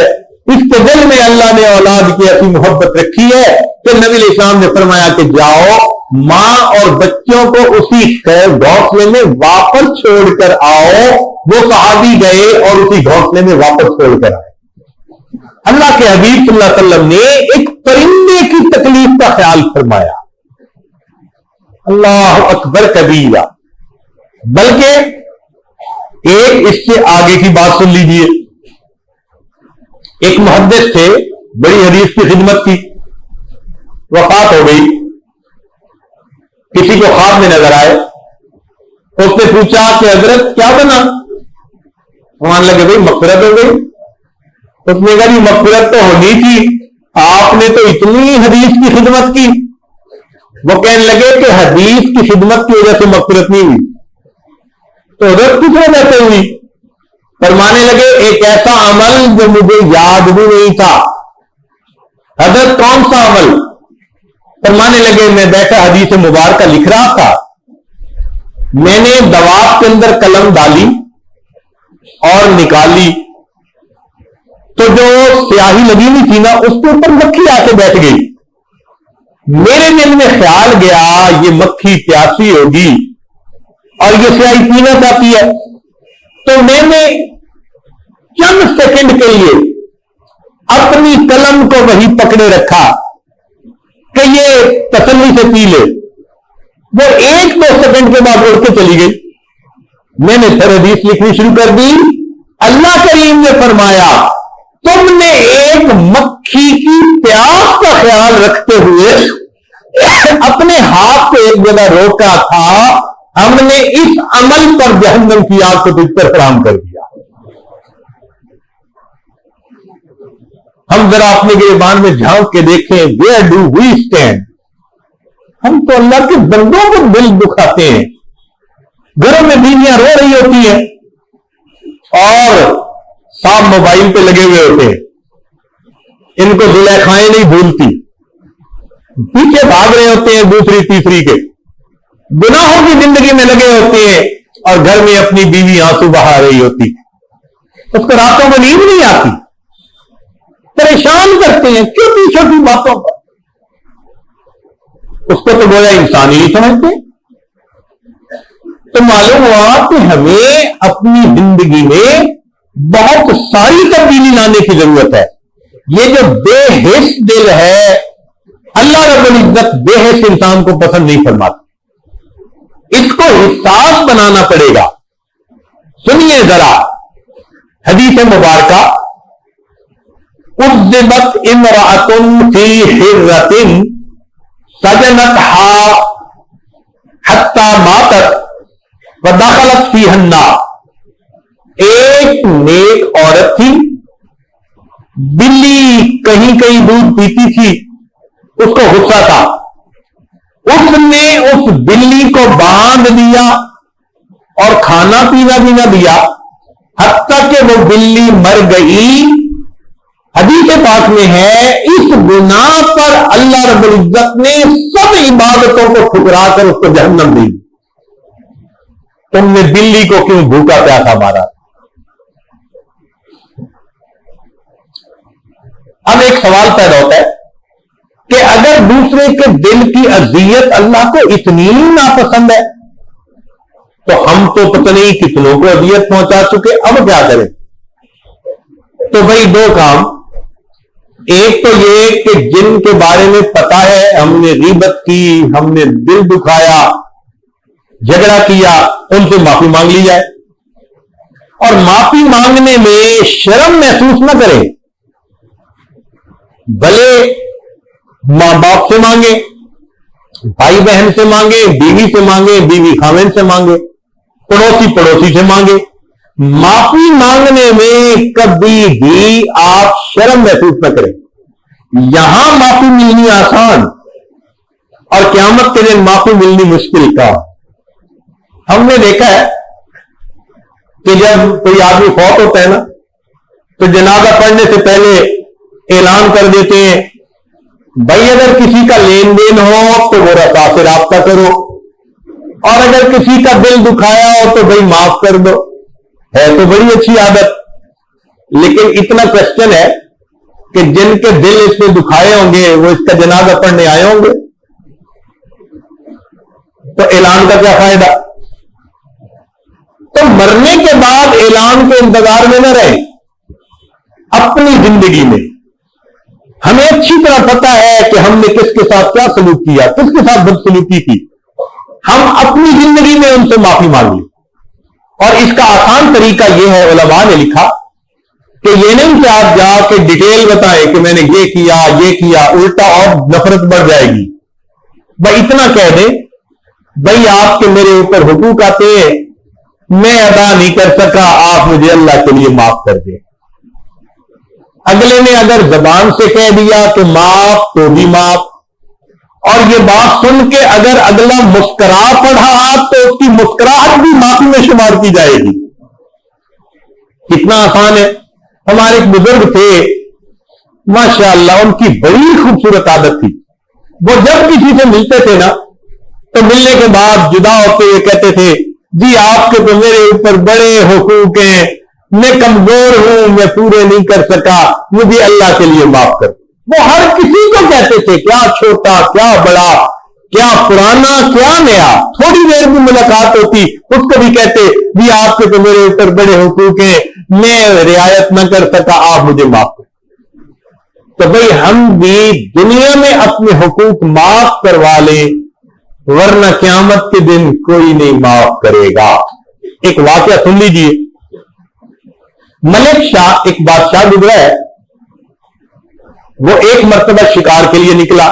اس کے دل میں اللہ نے اولاد کی ایسی محبت رکھی ہے۔ پھر نبی علیہ السلام نے فرمایا کہ جاؤ ماں اور بچوں کو اسی گھونسلے میں واپس چھوڑ کر آؤ۔ وہ صحابی گئے اور اسی گھونسلے میں واپس چھوڑ کر آئے۔ اللہ کے حبیب صلی اللہ علیہ وسلم نے ایک پرندے کی تکلیف کا خیال فرمایا، اللہ اکبر کبیرہ۔ بلکہ ایک اس سے آگے کی بات سن لیجئے۔ ایک محدث تھے، بڑی حدیث کی خدمت کی، وفات ہو گئی، کسی کو خواب میں نظر آئے، اس نے پوچھا کہ حضرت کیا بنا؟ مان لگے بھائی مغفرت ہو گئی۔ اس نے کہا جی مغفرت تو ہونی تھی، آپ نے تو اتنی حدیث کی خدمت کی۔ وہ کہنے لگے کہ حدیث کی خدمت کی وجہ سے مغفرت نہیں ہوئی، تو حضرت کس وجہ سے ہوئی؟ فرمانے لگے ایک ایسا عمل جو مجھے یاد بھی نہیں تھا۔ حضرت کون سا عمل؟ فرمانے لگے میں بیٹھا حدیث مبارکہ لکھ رہا تھا، میں نے دوات کے اندر قلم ڈالی اور نکالی، تو جو سیاہی لگی ہوئی تھی نا اس کے اوپر مکھی آ کے بیٹھ گئی۔ میرے دل میں خیال گیا یہ مکھی پیاسی ہوگی اور یہ سیاہی پینا چاہتی ہے، تو میں نے چند سیکنڈ کے لیے اپنی قلم کو وہی پکڑے رکھا کہ یہ تسلی سے پی لے۔ وہ 1-2 سیکنڈ کے بعد اڑ کے چلی گئی۔ میں نے پھر حدیث لکھنی شروع کر دی۔ اللہ کریم نے فرمایا تم نے ایک مکھی کی پیاس کا خیال رکھتے ہوئے اپنے ہاتھ کو ایک جگہ روکا تھا، ہم نے اس عمل پر جہنم کی آگ کو تجھ پر حرام کر دیا۔ ہم ذرا اپنے گریبان میں جھانک کے دیکھیں، ویئر ڈو وی اسٹینڈ؟ ہم تو اللہ کے بندوں کو دل دکھاتے ہیں، گھروں میں بیویاں رو رہی ہوتی ہیں اور صاحب موبائل پہ لگے ہوئے ہوتے ہیں، ان کو زلیخائیں نہیں بھولتی، پیچھے بھاگ رہے ہوتے ہیں دوسری تیسری کے, گناہوں کی زندگی میں لگے ہوتے ہیں, اور گھر میں اپنی بیوی آنسو بہا رہی ہوتی, اس کو راتوں میں نیند نہیں آتی, پریشان کرتے ہیں چھوٹی چھوٹی باتوں پر. اس کو تو گویا انسان ہی سمجھتے. تو معلوم ہوا کہ ہمیں اپنی زندگی میں بہت ساری تبدیلی لانے کی ضرورت ہے. یہ جو بے حس دل ہے, اللہ رب العزت بے حس انسان کو پسند نہیں فرماتا, اس کو حساس بنانا پڑے گا. سنیے ذرا حدیث مبارکہ, اذبت امرأۃ فی حرۃ سجنتها حتی ماتت ودخلت فیہا النار. ایک نیک عورت تھی, بلی کہیں کہیں دودھ پیتی تھی, اس کو غصہ تھا, اس نے اس بلی کو باندھ دیا اور کھانا پینا بھی نہ دیا حتیٰ کہ وہ بلی مر گئی. حدیث پاک میں ہے اس گناہ پر اللہ رب العزت نے سب عبادتوں کو ٹھکرا کر اس کو جہنم دی. تم نے بلی کو کیوں بھوکا پیاسا مارا؟ اب ایک سوال پیدا ہوتا ہے کہ اگر دوسرے کے دل کی اذیت اللہ کو اتنی ناپسند ہے تو ہم تو پتہ نہیں کتنوں کو اذیت پہنچا چکے, اب کیا کریں؟ تو بھائی دو کام, ایک تو یہ کہ جن کے بارے میں پتا ہے ہم نے غیبت کی, ہم نے دل دکھایا, جھگڑا کیا, ان سے معافی مانگ لی جائے, اور معافی مانگنے میں شرم محسوس نہ کریں. بھلے ماں باپ سے مانگے, بھائی بہن سے مانگے, بیوی سے مانگے, بیوی خاوند سے مانگے, پڑوسی سے مانگے, معافی مانگنے میں کبھی بھی آپ شرم محسوس نہ کریں. یہاں معافی ملنی آسان اور قیامت کے دن معافی ملنی مشکل کا. ہم نے دیکھا ہے کہ جب کوئی آدمی فوت ہوتا ہے نا تو جنازہ پڑھنے سے پہلے اعلان کر دیتے ہیں, بھائی اگر کسی کا لین دین ہو تو وہ رضا سے رابطہ کرو, اور اگر کسی کا دل دکھایا ہو تو بھائی معاف کر دو. ہے تو بڑی اچھی عادت, لیکن اتنا کوشچن ہے کہ جن کے دل اس میں دکھائے ہوں گے وہ اس کا جنازہ پڑھنے آئے ہوں گے, تو اعلان کا کیا فائدہ؟ تو مرنے کے بعد اعلان کے انتظار میں نہ رہیں. اپنی زندگی میں ہمیں اچھی طرح پتا ہے کہ ہم نے کس کے ساتھ کیا سلوک کیا, کس کے ساتھ بدسلوکی کی, ہم اپنی زندگی میں ان سے معافی مانگ لی. اور اس کا آسان طریقہ یہ ہے, علماء نے لکھا کہ یہ نہیں کہ آپ جا کے ڈیٹیل بتائیں کہ میں نے یہ کیا, الٹا اور نفرت بڑھ جائے گی. بھائی اتنا کہہ دیں, بھائی آپ کے میرے اوپر حقوق آتے ہیں, میں ادا نہیں کر سکا, آپ مجھے اللہ کے لیے معاف کر دیں. اگلے نے اگر زبان سے کہہ دیا کہ معاف تو بھی معاف, اور یہ بات سن کے اگر اگلا مسکرا پڑا تو اس کی مسکراہٹ بھی معافی میں شمار کی جائے گی. کتنا آسان ہے. ہمارے ایک بزرگ تھے ماشاءاللہ, ان کی بڑی خوبصورت عادت تھی, وہ جب کسی سے ملتے تھے نا تو ملنے کے بعد جدا ہوتے ہوئے کہتے تھے, جی آپ کے تو میرے اوپر بڑے حقوق ہیں, میں کمزور ہوں, میں پورے نہیں کر سکا, مجھے اللہ کے لیے معاف کر. وہ ہر کسی کو کہتے تھے, کیا چھوٹا کیا بڑا, کیا پرانا کیا نیا, تھوڑی دیر بھی ملاقات ہوتی اس کو بھی کہتے, جی آپ کے تو میرے اوپر بڑے حقوق ہیں, میں رعایت نہ کر سکا, آپ مجھے معاف کر. تو بھئی ہم بھی دنیا میں اپنے حقوق معاف کروا لیں, ورنہ قیامت کے دن کوئی نہیں معاف کرے گا. ایک واقعہ سن لیجئے. ملک شاہ, ایک بادشاہ گزرا ہے, وہ ایک مرتبہ شکار کے لیے نکلا.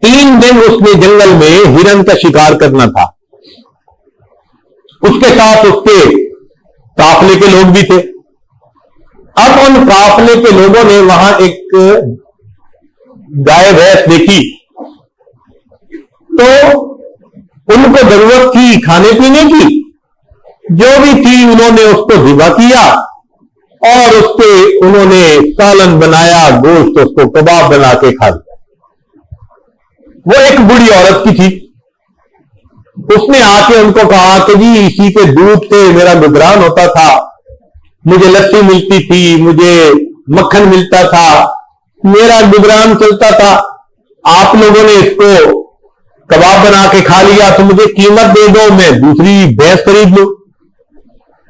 3 دن اس نے جنگل میں ہرن کا شکار کرنا تھا. اس کے ساتھ اس کے قافلے کے لوگ بھی تھے. اب ان قافلے کے لوگوں نے وہاں ایک گائے بھینس دیکھی تو ان کو ضرورت تھی کھانے پینے کی, جو بھی تھی انہوں نے اس کو ذبح کیا اور اس کے انہوں نے سالن بنایا, گوشت اس کو کباب بنا کے کھا لیا. وہ ایک بوڑھی عورت کی تھی. اس نے آ کے ان کو کہا کہ جی اسی کے دودھ سے میرا گزران ہوتا تھا, مجھے لسی ملتی تھی, مجھے مکھن ملتا تھا, میرا گزران چلتا تھا. آپ لوگوں نے اس کو کباب بنا کے کھا لیا تو مجھے قیمت دے دو, میں دوسری بھینس خرید لوں.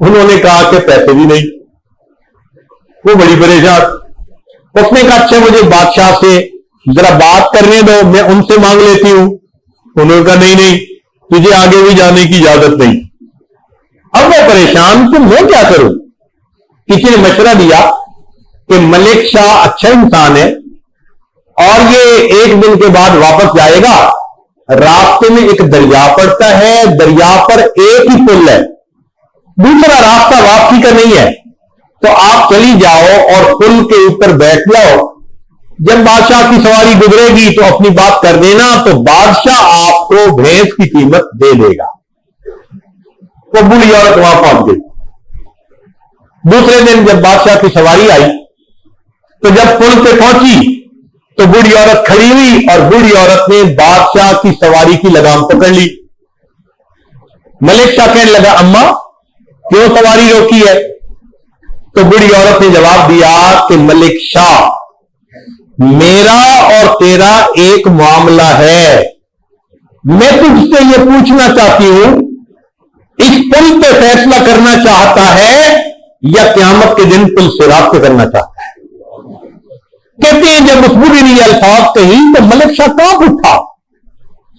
انہوں نے کہا کہ پیسے بھی نہیں. وہ بڑی پریشان. اس نے کہا اچھا مجھے بادشاہ سے ذرا بات کرنے دو, میں ان سے مانگ لیتی ہوں. انہوں نے کہا نہیں, تجھے آگے بھی جانے کی اجازت نہیں. اب وہ پریشان کہ میں کیا کروں. کسی نے مشورہ دیا کہ ملک شاہ اچھا انسان ہے اور یہ ایک دن کے بعد واپس جائے گا. راستے میں ایک دریا پڑتا ہے, دریا پر ایک ہی پل ہے, دوسرا راستہ واپسی کا نہیں ہے, تو آپ چلی جاؤ اور پل کے اوپر بیٹھ جاؤ. جب بادشاہ کی سواری گزرے گی تو اپنی بات کر دینا, تو بادشاہ آپ کو بھینس کی قیمت دے دے گا. وہ بوڑھی عورت وہاں پہنچ گئی. دوسرے دن جب بادشاہ کی سواری آئی تو جب پل پہ پہنچی تو بوڑھی عورت کھڑی ہوئی اور بوڑھی عورت نے بادشاہ کی سواری کی لگام پکڑ لی. ملک شاہ کہنے لگا اماں کیوں سواری روکی ہے؟ تو بوڑھی عورت نے جواب دیا کہ ملک شاہ میرا اور تیرا ایک معاملہ ہے, میں تجھ سے یہ پوچھنا چاہتی ہوں اس پل پہ فیصلہ کرنا چاہتا ہے یا قیامت کے دن پل سے رابطے کرنا چاہتا ہے؟ کہتے ہیں جب اس بوڑھی نے یہ الفاظ کہی تو ملک شاہ کہاں اٹھا,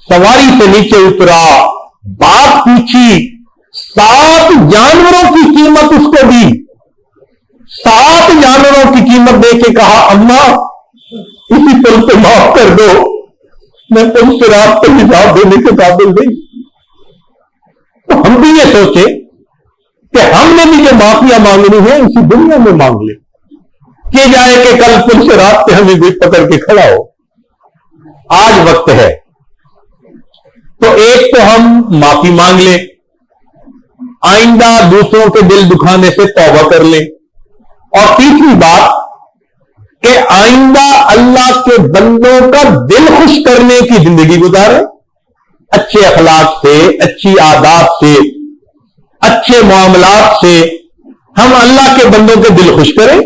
سواری سے نیچے اترا, بات پوچھی, 7 جانوروں کی قیمت اس کو دی, 7 جانوروں کی قیمت دے کے کہا اماں اسی پل پہ معاف کر دو, میں تم سے رابطے حساب دینے کے قابل نہیں. تو ہم بھی یہ سوچے کہ ہم نے بھی جو معافیاں مانگنی ہے اسی دنیا میں مانگ لیں, کہ جائے کہ کل پل سے رابطے ہمیں بھی پکڑ کے کھڑا ہو. آج وقت ہے تو ایک تو ہم معافی مانگ لیں, آئندہ دوسروں کے دل دکھانے سے توبہ کر لیں, اور تیسری بات کہ آئندہ اللہ کے بندوں کا دل خوش کرنے کی زندگی گزارے, اچھے اخلاق سے, اچھی عادات سے, اچھے معاملات سے ہم اللہ کے بندوں کے دل خوش کریں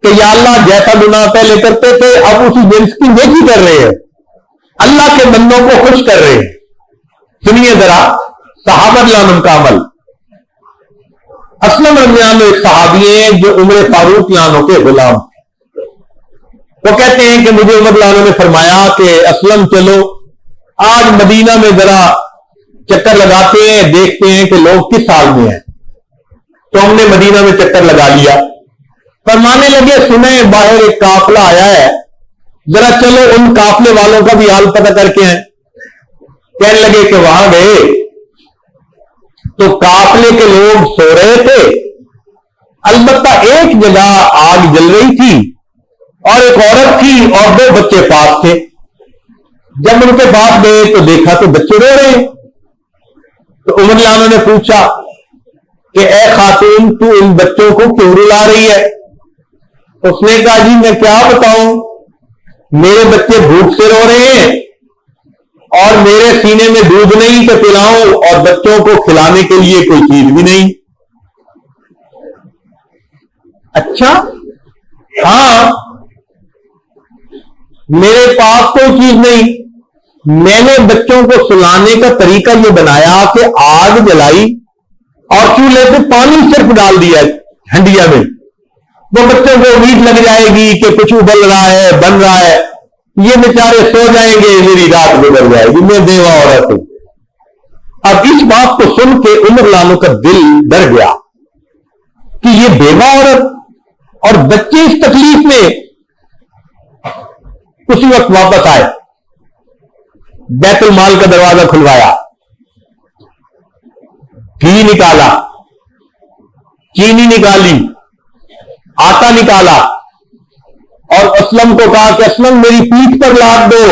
کہ یا اللہ جیسا گناہ پہلے کرتے تھے اب اسی جنس کی نیکی کر رہے ہیں, اللہ کے بندوں کو خوش کر رہے ہیں. سنیے ذرا صحابہ رضوان کا عمل. اسلم رضی اللہ عنہ ایک صحابی ہیں جو عمر فاروق رضی اللہ عنہ کے غلام تھے. وہ کہتے ہیں کہ مجھے عمر رضی اللہ عنہ نے فرمایا کہ اسلم چلو آج مدینہ میں ذرا چکر لگاتے ہیں, دیکھتے ہیں کہ لوگ کس حال میں ہیں. تو ہم نے مدینہ میں چکر لگا لیا. فرمانے لگے سنیں باہر ایک قافلہ آیا ہے, ذرا چلو ان قافلے والوں کا بھی حال پتہ کر کے ہیں. کہنے لگے کہ وہاں گئے تو قافلے کے لوگ سو رہے تھے, البتہ ایک جگہ آگ جل رہی تھی اور ایک عورت تھی اور 2 بچے پاس تھے. جب ان کے پاس گئے تو دیکھا تو بچے رو رہے ہیں. تو عمر رضی اللہ عنہ نے پوچھا کہ اے خاتون تو ان بچوں کو کیوں رلا رہی ہے؟ اس نے کہا جی میں کیا بتاؤں, میرے بچے بھوک سے رو رہے ہیں اور میرے سینے میں دودھ نہیں کہ پلاؤں اور بچوں کو کھلانے کے لیے کوئی چیز بھی نہیں. اچھا ہاں میرے پاس کوئی چیز نہیں, میں نے بچوں کو سلانے کا طریقہ یہ بنایا کہ آگ جلائی اور چولہے پہ پانی صرف ڈال دیا ہنڈیا میں, وہ بچوں کو امید لگ جائے گی کہ کچھ ابل رہا ہے, بن رہا ہے, یہ بیچارے سو جائیں گے, میری رات گزر جائے گی, میں بیوہ عورت ہوں. اب اس بات کو سن کے عمر رضی اللہ عنہ کا دل ڈر گیا کہ یہ بیوہ عورت اور بچے اس تکلیف میں. اسی وقت واپس آئے, بیت المال کا دروازہ کھلوایا, گھی نکالا, چینی نکالی, آٹا نکالا اور اسلم کو کہا کہ اسلم میری پیٹھ پر لاد دو.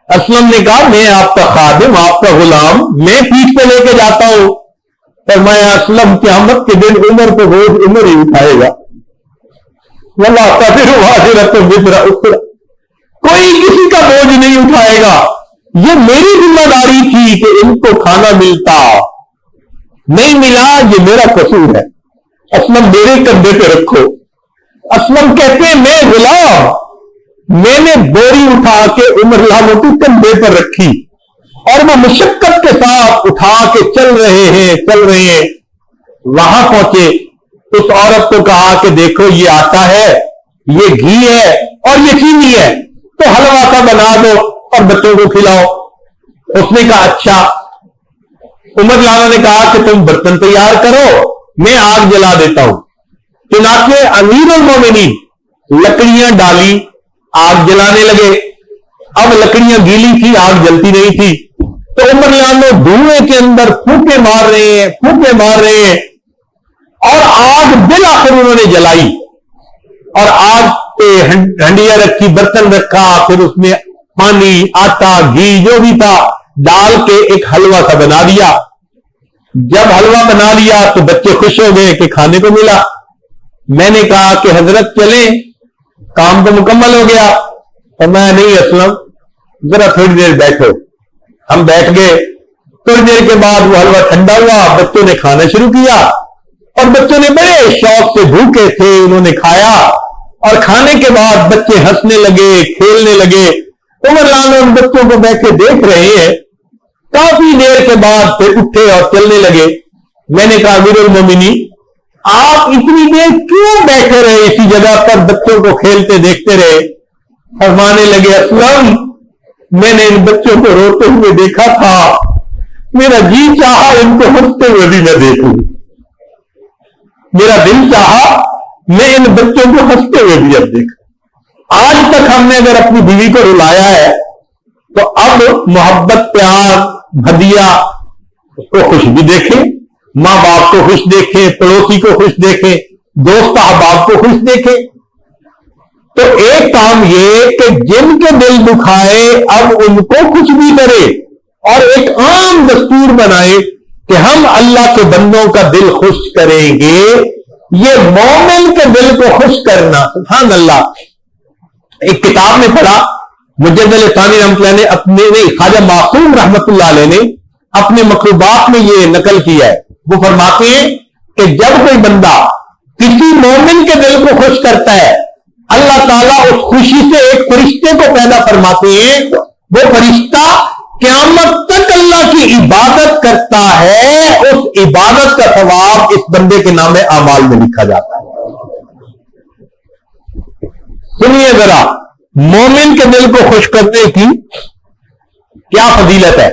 اسلم نے کہا میں آپ کا خادم, آپ کا غلام, میں پیٹھ پہ لے کے جاتا ہوں. فرمایا اسلم قیامت کے دن عمر کو روز عمر ہی اٹھائے گا. واللہ قادر واجرۃ وزر اخرى. کوئی کسی کا بوجھ نہیں اٹھائے گا. یہ میری ذمہ داری تھی کہ ان کو کھانا ملتا، نہیں ملا یہ میرا قصور ہے. اسلم میرے کندھے پہ رکھو. اسلم کہتے ہیں میں غلام، میں نے بوری اٹھا کے عمر لالو کے کندھے پر رکھی اور وہ مشقت کے ساتھ اٹھا کے چل رہے ہیں. وہاں پہنچے، اس عورت کو کہا کہ دیکھو یہ آٹا ہے، یہ گھی ہے اور یہ چینی ہے، تو حلوہ سا بنا دو اور بچوں کو کھلاؤ. اس نے کہا اچھا. عمر لالا نے کہا کہ تم برتن تیار کرو، میں آگ جلا دیتا ہوں. چنانچہ امیر المومنین لکڑیاں ڈالی، آگ جلانے لگے. اب لکڑیاں گیلی تھی، آگ جلتی نہیں تھی، تو عمر لالا دھوئیں کے اندر پھونکے مار رہے ہیں اور آگ بالآخر انہوں نے جلائی اور آگ پہ ہنڈیا رکھی، برتن رکھا، پھر اس میں پانی، آٹا، گھی جو بھی تھا ڈال کے ایک حلوہ سا بنا دیا. جب حلوہ بنا لیا تو بچے خوش ہو گئے کہ کھانے کو ملا. میں نے کہا کہ حضرت چلیں، کام تو مکمل ہو گیا. اور میں نہیں اسلم ذرا تھوڑی دیر بیٹھو. ہم بیٹھ گئے. تھوڑی دیر کے بعد وہ حلوہ ٹھنڈا ہوا، بچوں نے کھانا شروع کیا اور بچوں نے بڑے شوق سے بھوکے تھے، انہوں نے کھایا اور کھانے کے بعد بچے ہنسنے لگے، کھیلنے لگے. عمر لالا ان بچوں کو بیٹھے دیکھ رہے ہیں. کافی دیر کے بعد پھر اٹھے اور چلنے لگے. میں نے کہا امیر المومنین آپ اتنی دیر کیوں بیٹھے رہے اسی جگہ پر، بچوں کو کھیلتے دیکھتے رہے؟ فرمانے لگے اسلم میں نے ان بچوں کو روتے ہوئے دیکھا تھا، میرا جی چاہا ان کو ہنستے ہوئے بھی میں دیکھوں. میرا دل چاہا میں ان بچوں کو ہنستے ہوئے بھی اب دیکھوں. آج تک ہم نے اگر اپنی بیوی کو رلایا ہے تو اب محبت، پیار، ہدیہ، اس کو خوش بھی دیکھیں، ماں باپ کو خوش دیکھیں، پڑوسی کو خوش دیکھیں، دوست احباب کو خوش دیکھیں. تو ایک کام یہ کہ جن کے دل دکھائے اب ان کو خوش بھی کرے اور ایک عام دستور بنائے کہ ہم اللہ کے بندوں کا دل خوش کریں گے. یہ مومن کے دل کو خوش کرنا، سبحان اللہ. ایک کتاب میں پڑھا، مجدد ثانی رحمۃ اللہ نے اپنے خواجہ معصوم رحمۃ اللہ علیہ نے اپنے مکتوبات میں یہ نقل کیا ہے. وہ فرماتے ہیں کہ جب کوئی بندہ کسی مومن کے دل کو خوش کرتا ہے، اللہ تعالیٰ اس خوشی سے ایک فرشتے کو پیدا فرماتے ہیں. وہ فرشتہ قیامت تک اللہ کی عبادت کرتا ہے، اس عبادت کا ثواب اس بندے کے نام اعمال میں لکھا جاتا ہے. سنیے ذرا مومن کے دل کو خوش کرنے کی کیا فضیلت ہے.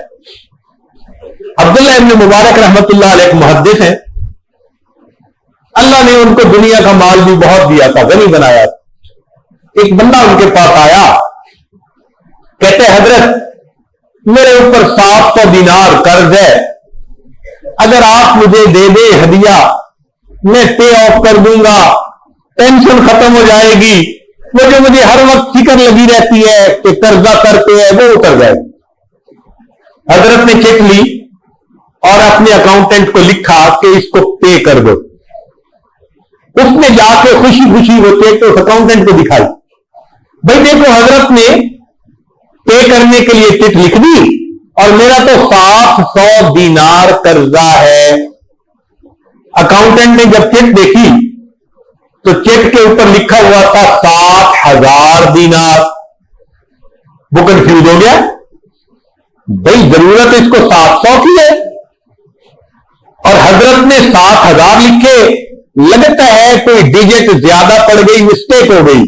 عبداللہ ابن مبارک رحمت اللہ علیہ محدث ہیں. اللہ نے ان کو دنیا کا مال بھی بہت دیا تھا، غنی بنایا تھا. ایک بندہ ان کے پاس آیا، کہتے حضرت میرے اوپر 700 دینار قرض ہے، اگر آپ مجھے دے دیں ہدیہ میں پے آف کر دوں گا، ٹینشن ختم ہو جائے گی. وہ جو مجھے ہر وقت فکر لگی رہتی ہے کہ قرضہ کرتے ہیں وہ اتر جائے گی. حضرت نے چیک لی اور اپنے اکاؤنٹنٹ کو لکھا کہ اس کو پے کر دو. اس نے جا کے خوشی خوشی وہ چیک اس اکاؤنٹنٹ کو دکھائی. بھائی دیکھو حضرت نے پے کرنے کے لیے چیک لکھ دی اور میرا تو 700 دینار قرضہ ہے. اکاؤنٹنٹ نے جب چیک دیکھی تو چیک کے اوپر لکھا ہوا تھا 60,000 دینار. وہ کنفیوز ہو گیا، بھائی ضرورت اس کو 700 کی ہے اور حضرت نے 60,000 لکھے. لگتا ہے کوئی ڈیجٹ زیادہ پڑ گئی، مسٹیک ہو گئی.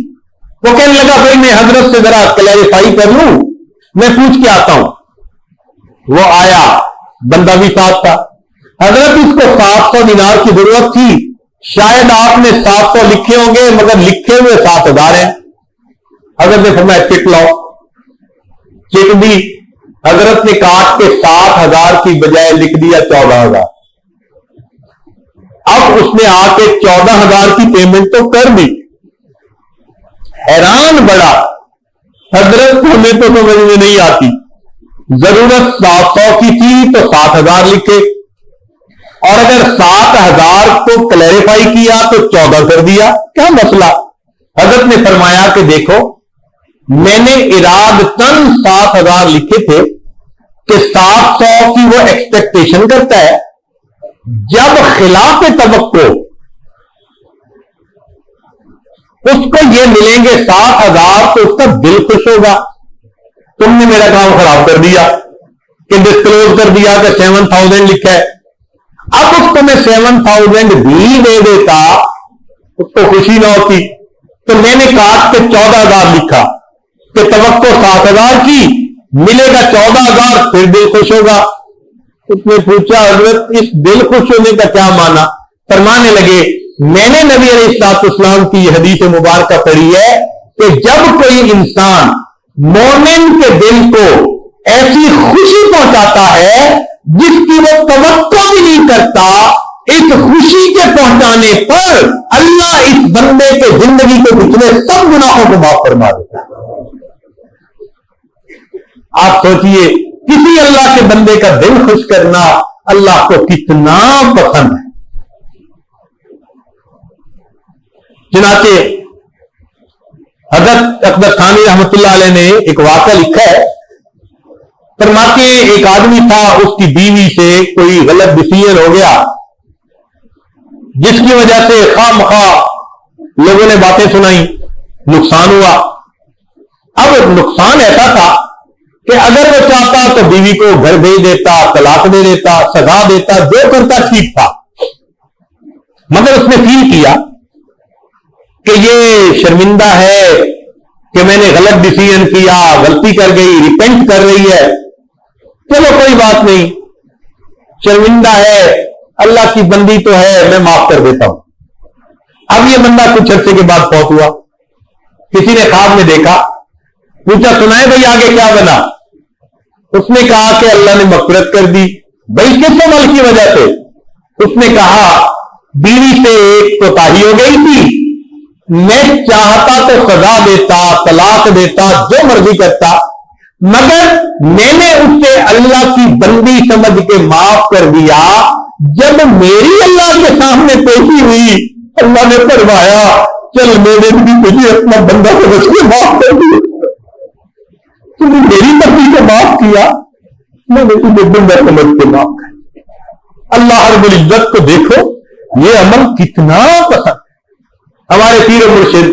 وہ کہنے لگا بھائی میں حضرت سے ذرا کلیریفائی کر لوں، میں پوچھ کے آتا ہوں. وہ آیا، بندہ بھی ساتھ تھا. حضرت اس کو 700 دینار کی ضرورت تھی، شاید آپ نے 700 لکھے ہوں گے مگر لکھے ہوئے 7,000 ہیں. حضرت نے فرمایا چیک لاؤ. Check the. حضرت نے کاٹ کے 7,000 کی بجائے لکھ دیا 14,000. اب اس نے آ کے 14,000 کی پیمنٹ تو کر دی. حیران بڑا، حضرت ہمیں تو سمجھ میں نہیں آتی، ضرورت 700 کی تھی تو 7,000 لکھے اور اگر 7,000 کو کلیریفائی کیا تو 14 کر دیا، کیا مسئلہ؟ حضرت نے فرمایا کہ دیکھو میں نے ارادتن 7,000 لکھے تھے کہ 700 کی وہ ایکسپیکٹیشن کرتا ہے. جب خلاف توقع اس کو یہ ملیں گے 7,000 تو اس کا دل خوش ہوگا. تم نے میرا کام خراب کر دیا کہ ڈسکلوز کر دیا کہ 7,000 لکھا ہے. اب اس کو میں 7,000 بھی دے دیتا اس کو خوشی نہ ہوتی. تو میں نے کاٹ کے 14,000 لکھا کہ توقع 7,000 کی, ملے گا 14,000, پھر دل خوش ہوگا. اس نے پوچھا حضرت اس دل خوش ہونے کا کیا معنی؟ فرمانے لگے میں نے نبی علیہ الصلوۃ والسلام کی یہ حدیث مبارکہ پڑھی ہے کہ جب کوئی انسان مومن کے دل کو ایسی خوشی پہنچاتا ہے جس کی وہ توقع بھی نہیں کرتا, اس خوشی کے پہنچانے پر اللہ اس بندے کے زندگی کے پچھلے سب گناہوں کو معاف فرما دیتا ہے. آپ سوچئے کسی اللہ کے بندے کا دل خوش کرنا اللہ کو کتنا پسند ہے. چنانچہ حضرت اکبر ثانی رحمۃ اللہ علیہ نے ایک واقعہ لکھا ہے. فرماتے ہیں ایک آدمی تھا, اس کی بیوی سے کوئی غلط ڈیسیژن ہو گیا جس کی وجہ سے خواہ مخواہ لوگوں نے باتیں سنائی, نقصان ہوا. اب نقصان ایسا تھا کہ اگر وہ چاہتا تو بیوی کو گھر بھیج دیتا, طلاق دے دیتا, سزا دیتا, جو کرتا ٹھیک تھا. مگر اس نے فیل کیا کہ یہ شرمندہ ہے کہ میں نے غلط ڈیسیژن کیا, غلطی کر گئی, ریپینٹ کر رہی ہے, چلو کوئی بات نہیں, شرمندہ ہے, اللہ کی بندی تو ہے, میں معاف کر دیتا ہوں. اب یہ بندہ کچھ عرصے کے بعد فوت ہوا. کسی نے خواب میں دیکھا, پوچھا سنائے بھائی آگے کیا بنا؟ اس نے کہا کہ اللہ نے مغفرت کر دی. بھائی کس عمل کی وجہ سے؟ اس نے کہا بیوی سے ایک کوتاہی ہو گئی تھی, میں چاہتا تو سزا دیتا, طلاق دیتا, جو مرضی کرتا, مگر میں نے اس سے اللہ کی بندی سمجھ کے معاف کر دیا. جب میری اللہ کے سامنے پیشی ہوئی, اللہ نے فرمایا چل میں نے بھی تجھے اپنا بندہ سمجھ کے معاف کر دیا. تم نے میری مرضی کو معاف کیا, میں نے تجھے بندہ سمجھ کے معاف کر دیا. اللہ رب العزت کو دیکھو یہ عمل کتنا پسند. ہمارے پیر و مرشد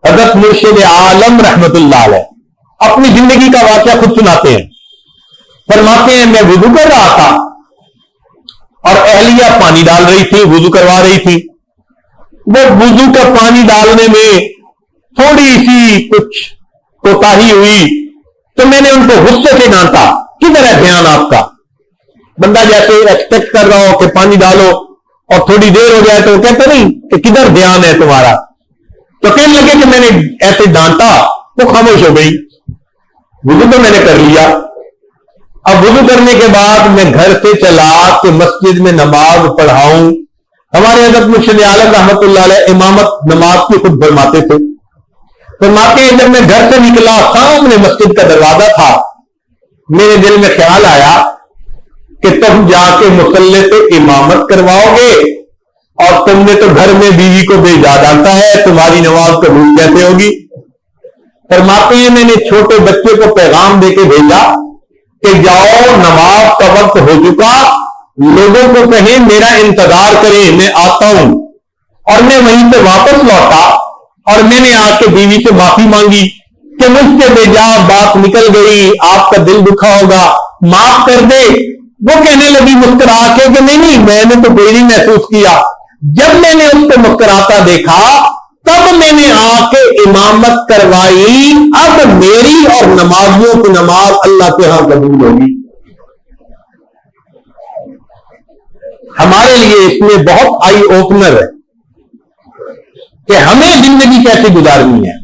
حضرت مرشد عالم رحمت اللہ علیہ اپنی زندگی کا واقعہ خود سناتے ہیں. فرماتے ہیں میں وضو کر رہا تھا اور اہلیہ پانی ڈال رہی تھی, وضو کروا رہی تھی. وہ وضو کا پانی ڈالنے میں تھوڑی سی کچھ کوتاہی ہوئی تو میں نے ان کو غصے سے ڈانٹا, کدھر ہے دھیان آپ کا؟ بندہ جیسے ایکسپیکٹ کر رہا ہو کہ پانی ڈالو اور تھوڑی دیر ہو جائے تو وہ کہتے نہیں کہ کدھر دھیان ہے تمہارا. تو کہنے لگے کہ میں نے ایسے ڈانٹا, وہ خاموش ہو گئی. وضو تو میں نے کر لیا. اب وضو کرنے کے بعد میں گھر سے چلا کہ مسجد میں نماز پڑھاؤں. ہمارے حضرت مرشد عالم رحمت اللہ علیہ امامت نماز کی خود فرماتے تھے. فرماتے ہیں جب میں گھر سے نکلا, سامنے مسجد کا دروازہ تھا, میرے دل میں خیال آیا کہ تم جا کے مصلی پہ امامت کرواؤ گے اور تم نے تو گھر میں بیوی کو بھیجا ڈالتا ہے, تمہاری نماز قبول کیسے ہوگی؟ فرماتے ہیں میں نے چھوٹے بچے کو پیغام دے کے بھیجا کہ جاؤ نماز کا وقت ہو چکا, لوگوں کو کہیں میرا انتظار کریں, میں آتا ہوں. اور میں وہیں سے واپس لوٹا اور میں نے آ کے بیوی سے معافی مانگی کہ مجھ سے بھیجا بات نکل گئی, آپ کا دل دکھا ہوگا, معاف کر دے. وہ کہنے لگی مسکرا کے کہ نہیں میں نے تو کوئی نہیں محسوس کیا. جب میں نے اس کو مسکراتا دیکھا تب میں نے آ کے امامت کروائی. اب میری اور نمازیوں کی نماز اللہ کے ہاں قبول ہوگی. ہمارے لیے اس میں بہت آئی اوپنر ہے کہ ہمیں زندگی کیسے گزارنی ہے.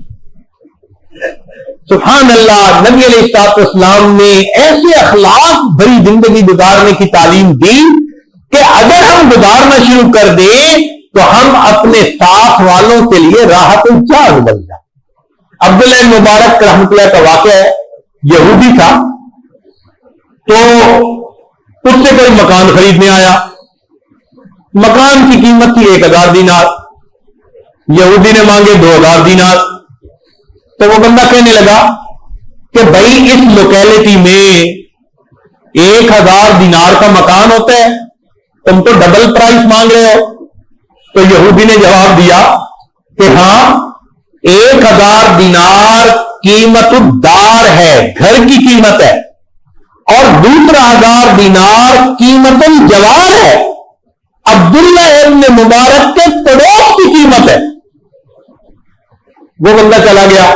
سبحان اللہ, نبی علیہ الصلوۃ والسلام نے ایسے اخلاق بھری زندگی گزارنے کی تعلیم دی کہ اگر ہم گزارنا شروع کر دیں تو ہم اپنے ساتھ والوں کے لیے راحت الجاز بن جائیں. عبداللہ مبارک رحمۃ اللہ کا واقعہ ہے, یہودی تھا تو اس سے کوئی مکان خریدنے آیا. مکان کی قیمت تھی 1000 دینار, یہودی نے مانگے 2000 دینار. تو وہ بندہ کہنے لگا کہ بھائی اس لوکیلٹی میں 1000 دینار کا مکان ہوتا ہے، تم تو ڈبل پرائس مانگ رہے ہو۔ تو یہودی نے جواب دیا کہ ہاں 1000 دینار قیمت الدار ہے، گھر کی قیمت ہے، اور دوسرا 1000 دینار قیمت الجوار ہے، عبداللہ ابن مبارک کے پڑوس کی قیمت ہے۔ وہ بندہ چلا گیا،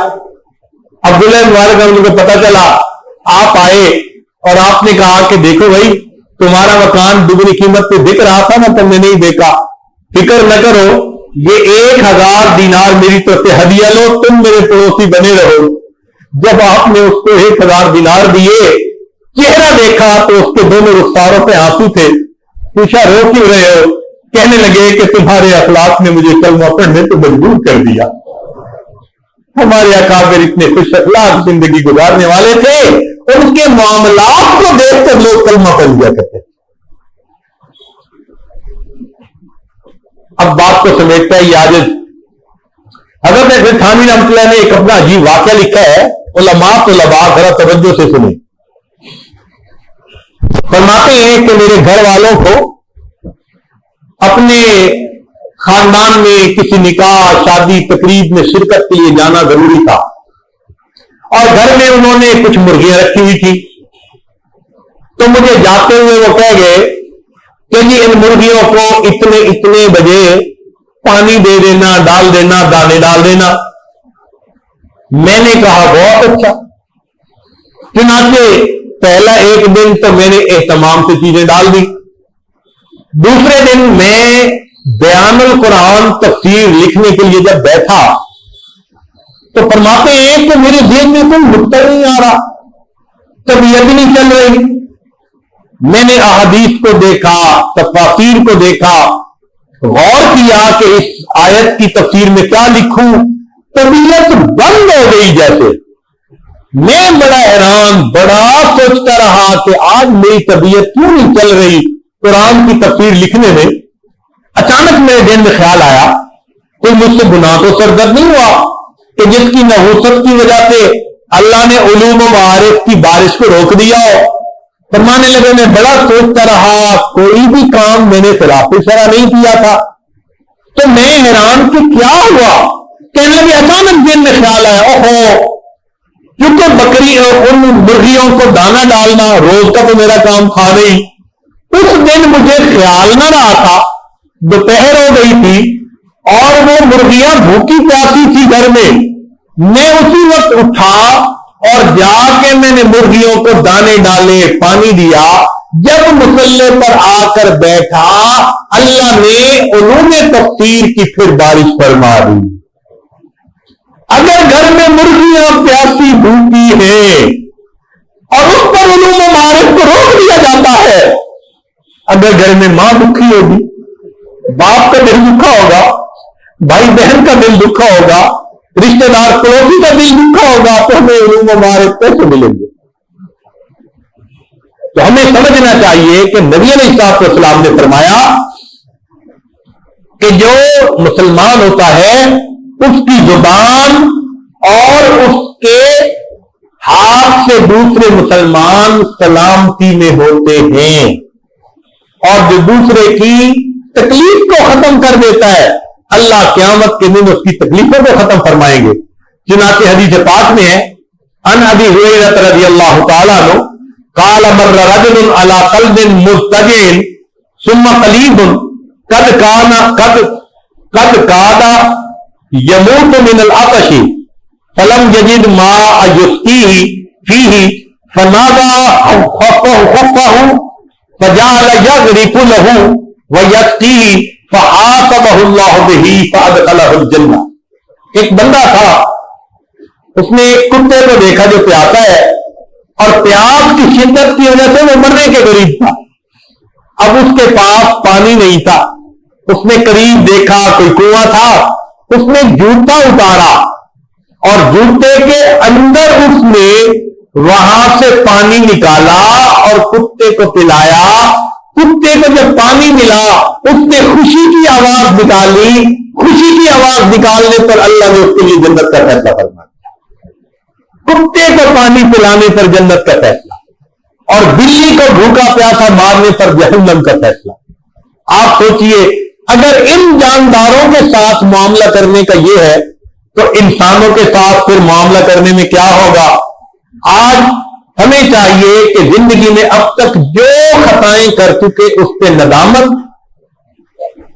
عبداللہ ابن مبارک کو پتا چلا، آپ آئے اور آپ نے کہا کہ دیکھو بھائی تمہارا مکان دگنی قیمت پہ بک رہا تھا نا، تم نے نہیں دیکھا، فکر نہ کرو، یہ 1000 دینار میری طرف سے ہدیہ لو، تم میرے پڑوسی بنے رہو۔ جب آپ نے اس کو 1000 دینار دیے، چہرہ دیکھا تو اس کے دونوں رخساروں پہ آنسو تھے۔ پوچھا رو کیوں رہے ہو؟ کہنے لگے کہ تمہارے اخلاق نے مجھے کلمہ پڑھنے تو مجبور کر دیا۔ ہمارے اکابر اتنے خوش اخلاق زندگی گزارنے والے تھے، ان کے معاملات کو دیکھ کر لوگ کلمہ پڑھ لیا کرتے۔ اب بات کو سمیٹتا ہے یہ عاجز حضرت تھانوی رحمۃ اللہ نے ایک اپنا عجیب واقعہ لکھا ہے، علماء طلباء ذرا توجہ سے سنیں۔ فرماتے ہیں کہ میرے گھر والوں کو اپنے خاندان میں کسی نکاح شادی تقریب میں شرکت کے لیے جانا ضروری تھا، اور گھر میں انہوں نے کچھ مرغیاں رکھی ہوئی تھی، تو مجھے جاتے ہوئے وہ کہہ گئے کہ جی ان مرغیوں کو اتنے بجے پانی دے دینا، ڈال دینا، دانے ڈال دینا۔ میں نے کہا بہت اچھا۔ چنانچہ پہلا ایک دن تو میں نے اہتمام سے چیزیں ڈال دی، دوسرے دن میں بیان القرآن تفسیر لکھنے کے لیے جب بیٹھا تو فرماتے ہیں کہ میرے ذہن میں کوئی نقطہ نہیں آ رہا، طبیعت نہیں چل رہی۔ میں نے احادیث کو دیکھا، تفاسیر کو دیکھا، غور کیا کہ اس آیت کی تفسیر میں کیا لکھوں، طبیعت بند ہو گئی جیسے۔ میں بڑا حیران، بڑا سوچتا رہا کہ آج میری طبیعت کیوں نہیں چل رہی قرآن کی تفسیر لکھنے میں۔ اچانک میرے دل میں خیال آیا کوئی مجھ سے گناہ تو سرزد نہیں ہوا کہ جس کی نحوست کی وجہ سے اللہ نے علوم و معارف کی بارش کو روک دیا ہو۔ فرمانے لگے میں بڑا سوچتا رہا، کوئی بھی کام میں نے خلاف شرع نہیں کیا تھا، تو میں حیران کہ کیا ہوا۔ کہنے لگے اچانک دل میں خیال آیا، اوہو، کیونکہ بکری ان مرغیوں کو دانا ڈالنا روز کا تو میرا کام تھا نہیں۔ اس دن مجھے خیال نہ رہا تھا، دوپہر ہو گئی تھی اور وہ مرغیاں بھوکی پیاسی تھی گھر میں۔ میں اسی وقت اٹھا اور جا کے میں نے مرغیوں کو دانے ڈالے، پانی دیا۔ جب مصلے پر آ کر بیٹھا، اللہ نے علوم تفسیر کی پھر بارش فرما دی۔ اگر گھر میں مرغیاں پیاسی بھوکی ہیں اور اس پر علوم و معارف کو روک دیا جاتا ہے، اگر گھر میں ماں دکھی ہوگی، باپ کا دل دکھا ہوگا، بھائی بہن کا دل دکھا ہوگا، رشتہ دار پڑوسی کا دل دکھا ہوگا، تو ہمیں علوم و معارف کیسے ملیں گے؟ تو ہمیں سمجھنا چاہیے کہ نبی علیہ السلام نے فرمایا کہ جو مسلمان ہوتا ہے اس کی زبان اور اس کے ہاتھ سے دوسرے مسلمان سلامتی میں ہوتے ہیں، اور جو دوسرے کی تکلیف کو ختم کر دیتا ہے اللہ قیامت کے دن اس کی تکلیفوں کو ختم فرمائیں گے۔ چنانچہ حدیث پاک میں ہے، ان ابی ہریرہ رضی اللہ تعالیٰ عنہ قال مر رجل على قلب مضطجع ثم قلیب قد کاد يموت من العطش فلم يجد ماء يسقيه فيه فنادى خفه فجعل يغرف له ويسقيه فعاقبه الله به فادخله الجنہ۔ ایک بندہ تھا، اس نے ایک کتے کو دیکھا جو پیاسا ہے، اور پیاس کی شدت کی وجہ سے وہ مرنے کے قریب تھا۔ اب اس کے پاس پانی نہیں تھا، اس نے قریب دیکھا کوئی کنواں تھا، اس نے جوتا اتارا اور جوتے کے اندر اس نے وہاں سے پانی نکالا اور کتے کو پلایا۔ کتے کو جب پانی ملا اس نے خوشی کی آواز نکالی، خوشی کی آواز نکالنے پر اللہ نے اس کے لیے جنت کا فیصلہ فرمایا۔ کتے کو پانی پلانے پر جنت کا فیصلہ اور بلی کو بھوکا پیاسا مارنے پر جہنم کا فیصلہ. آپ سوچئے اگر ان جانداروں کے ساتھ معاملہ کرنے کا یہ ہے تو انسانوں کے ساتھ پھر معاملہ کرنے میں کیا ہوگا؟ آج ہمیں چاہیے کہ زندگی میں اب تک جو خطائیں کر چکے اس پہ ندامت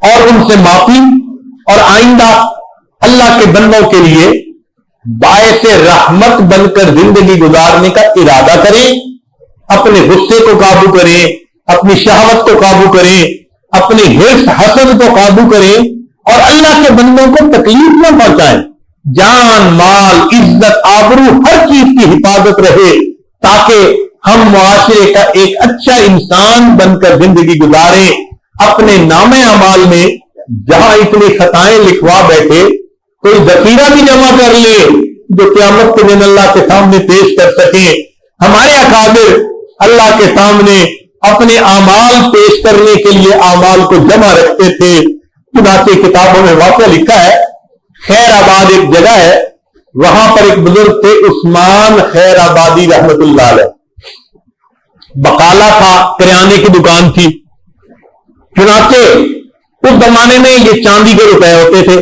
اور ان سے معافی، اور آئندہ اللہ کے بندوں کے لیے باعث رحمت بن کر زندگی گزارنے کا ارادہ کریں. اپنے غصے کو قابو کریں، اپنی شہوت کو قابو کریں، اپنے حرص حسد کو قابو کریں، اور اللہ کے بندوں کو تکلیف نہ پہنچائیں. جان، مال، عزت، آبرو، ہر چیز کی حفاظت رہے تاکہ ہم معاشرے کا ایک اچھا انسان بن کر زندگی گزاریں. اپنے نام اعمال میں جہاں اتنی خطائیں لکھوا بیٹھے کوئی ذخیرہ بھی جمع کر لے جو قیامت کے دن اللہ کے سامنے پیش کر سکیں. ہمارے اکابر اللہ کے سامنے اپنے اعمال پیش کرنے کے لیے اعمال کو جمع رکھتے تھے. چنانچہ کتابوں میں واقعہ لکھا ہے، خیر آباد ایک جگہ ہے، وہاں پر ایک بزرگ تھے عثمان خیر آبادی رحمت اللہ علیہ. بقالہ تھا، کریانے کی دکان تھی. چنانچہ اس زمانے میں یہ چاندی کے روپے ہوتے تھے،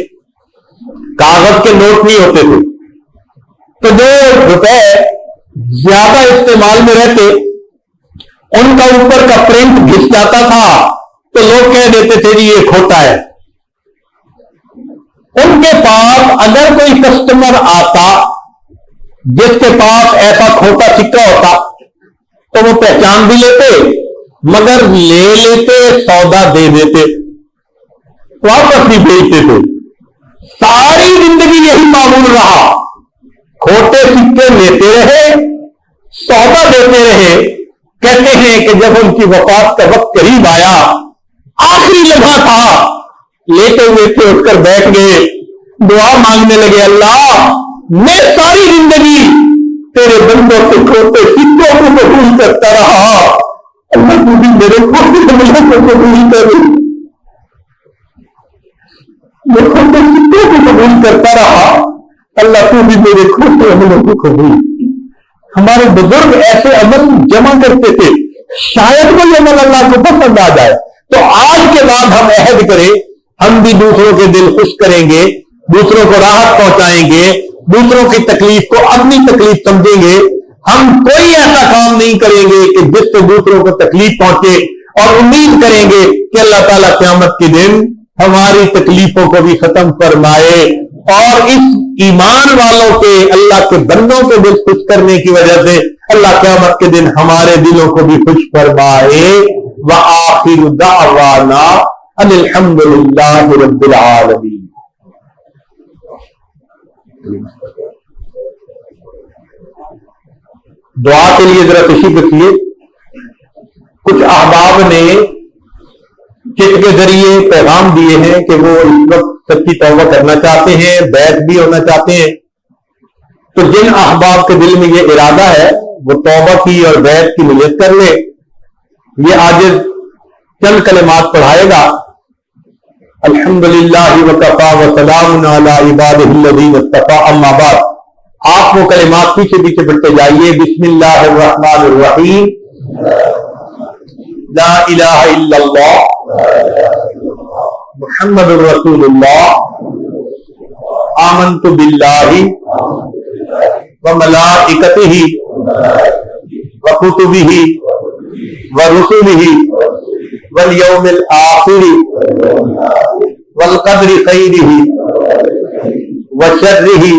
کاغذ کے نوٹ نہیں ہوتے تھے. تو جو روپے زیادہ استعمال میں رہتے ان کا اوپر کا پرنٹ گھس جاتا تھا تو لوگ کہہ دیتے تھے جی یہ کھوٹا ہے. ان کے پاس اگر کوئی کسٹمر آتا جس کے پاس ایسا کھوٹا سکہ ہوتا تو وہ پہچان بھی لیتے، مگر لے لیتے، سودا دے دیتے، واپس بھی بھیجتے تھے. ساری زندگی یہی معمول رہا، کھوٹے سکے لیتے رہے، سودا دیتے رہے. کہتے ہیں کہ جب ان کی وفات کا وقت قریب آیا، آخری لمحہ تھا، لیتے ہوئے تھے، اٹھ کر بیٹھ گئے، دعا مانگنے لگے، اللہ میں ساری زندگی تیرے بندوں سے کھوٹے سکوں کو قبول کرتا رہا، اللہ تو بھی میرے کھوٹے سکوں کو قبول کر، میں کھوٹے سکوں کو قبول کرتا رہا، اللہ تو بھی میرے کھوٹے عملوں کو قبول. ہمارے بزرگ ایسے عمل جمع کرتے تھے، شاید کوئی عمل اللہ کو پسند آ جائے. تو آج کے بعد ہم عہد کریں، ہم بھی دوسروں کے دل خوش کریں گے، دوسروں کو راحت پہنچائیں گے، دوسروں کی تکلیف کو اپنی تکلیف سمجھیں گے. ہم کوئی ایسا کام نہیں کریں گے کہ جس سے دوسروں کو تکلیف پہنچے، اور امید کریں گے کہ اللہ تعالیٰ قیامت کے دن ہماری تکلیفوں کو بھی ختم فرمائے، اور اس ایمان والوں کے، اللہ کے بندوں کے دل خوش کرنے کی وجہ سے اللہ قیامت کے دن ہمارے دلوں کو بھی خوش فرمائے. وآخر دعوانا ان الحمد للہ رب العالمین. دعا کے لیے ذرا تشریف رکھیے. کچھ احباب نے چٹ کے ذریعے پیغام دیے ہیں کہ وہ اس وقت سچی توبہ کرنا چاہتے ہیں، بیعت بھی ہونا چاہتے ہیں. تو جن احباب کے دل میں یہ ارادہ ہے وہ توبہ کی اور بیعت کی نیت کر لے. یہ آج چند کلمات پڑھائے گا. الحمدللہ وکفی وسلام علی عبادہ الذین اصطفی، اما بعد. آپ وہ کلمات پیچھے پیچھے پڑھتے جائیے. بسم اللہ الرحمن الرحیم. لا الہ الا اللہ محمد رسول اللہ. آمنت باللہ وملائکتہ وکتبہ ورسلہ والیوم الآخر والقدر خیرہ وشرہ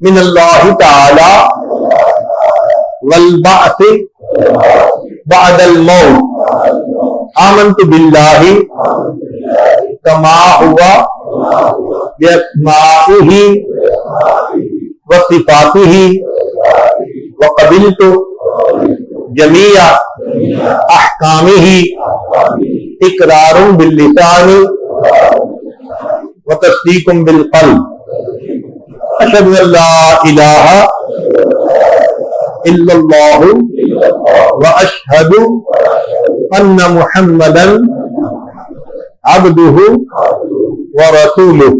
من اللہ تعالی والبعث بعد الموت. آمنت باللہ کما ہوا باسمائہ وصفاتہ وقبلت جمیع احکامہ اقرار باللسان وتصدیق بالقلب. اشہد ان لا الہ الا اللہ واشہد ان محمدا عبدہ ورسولہ.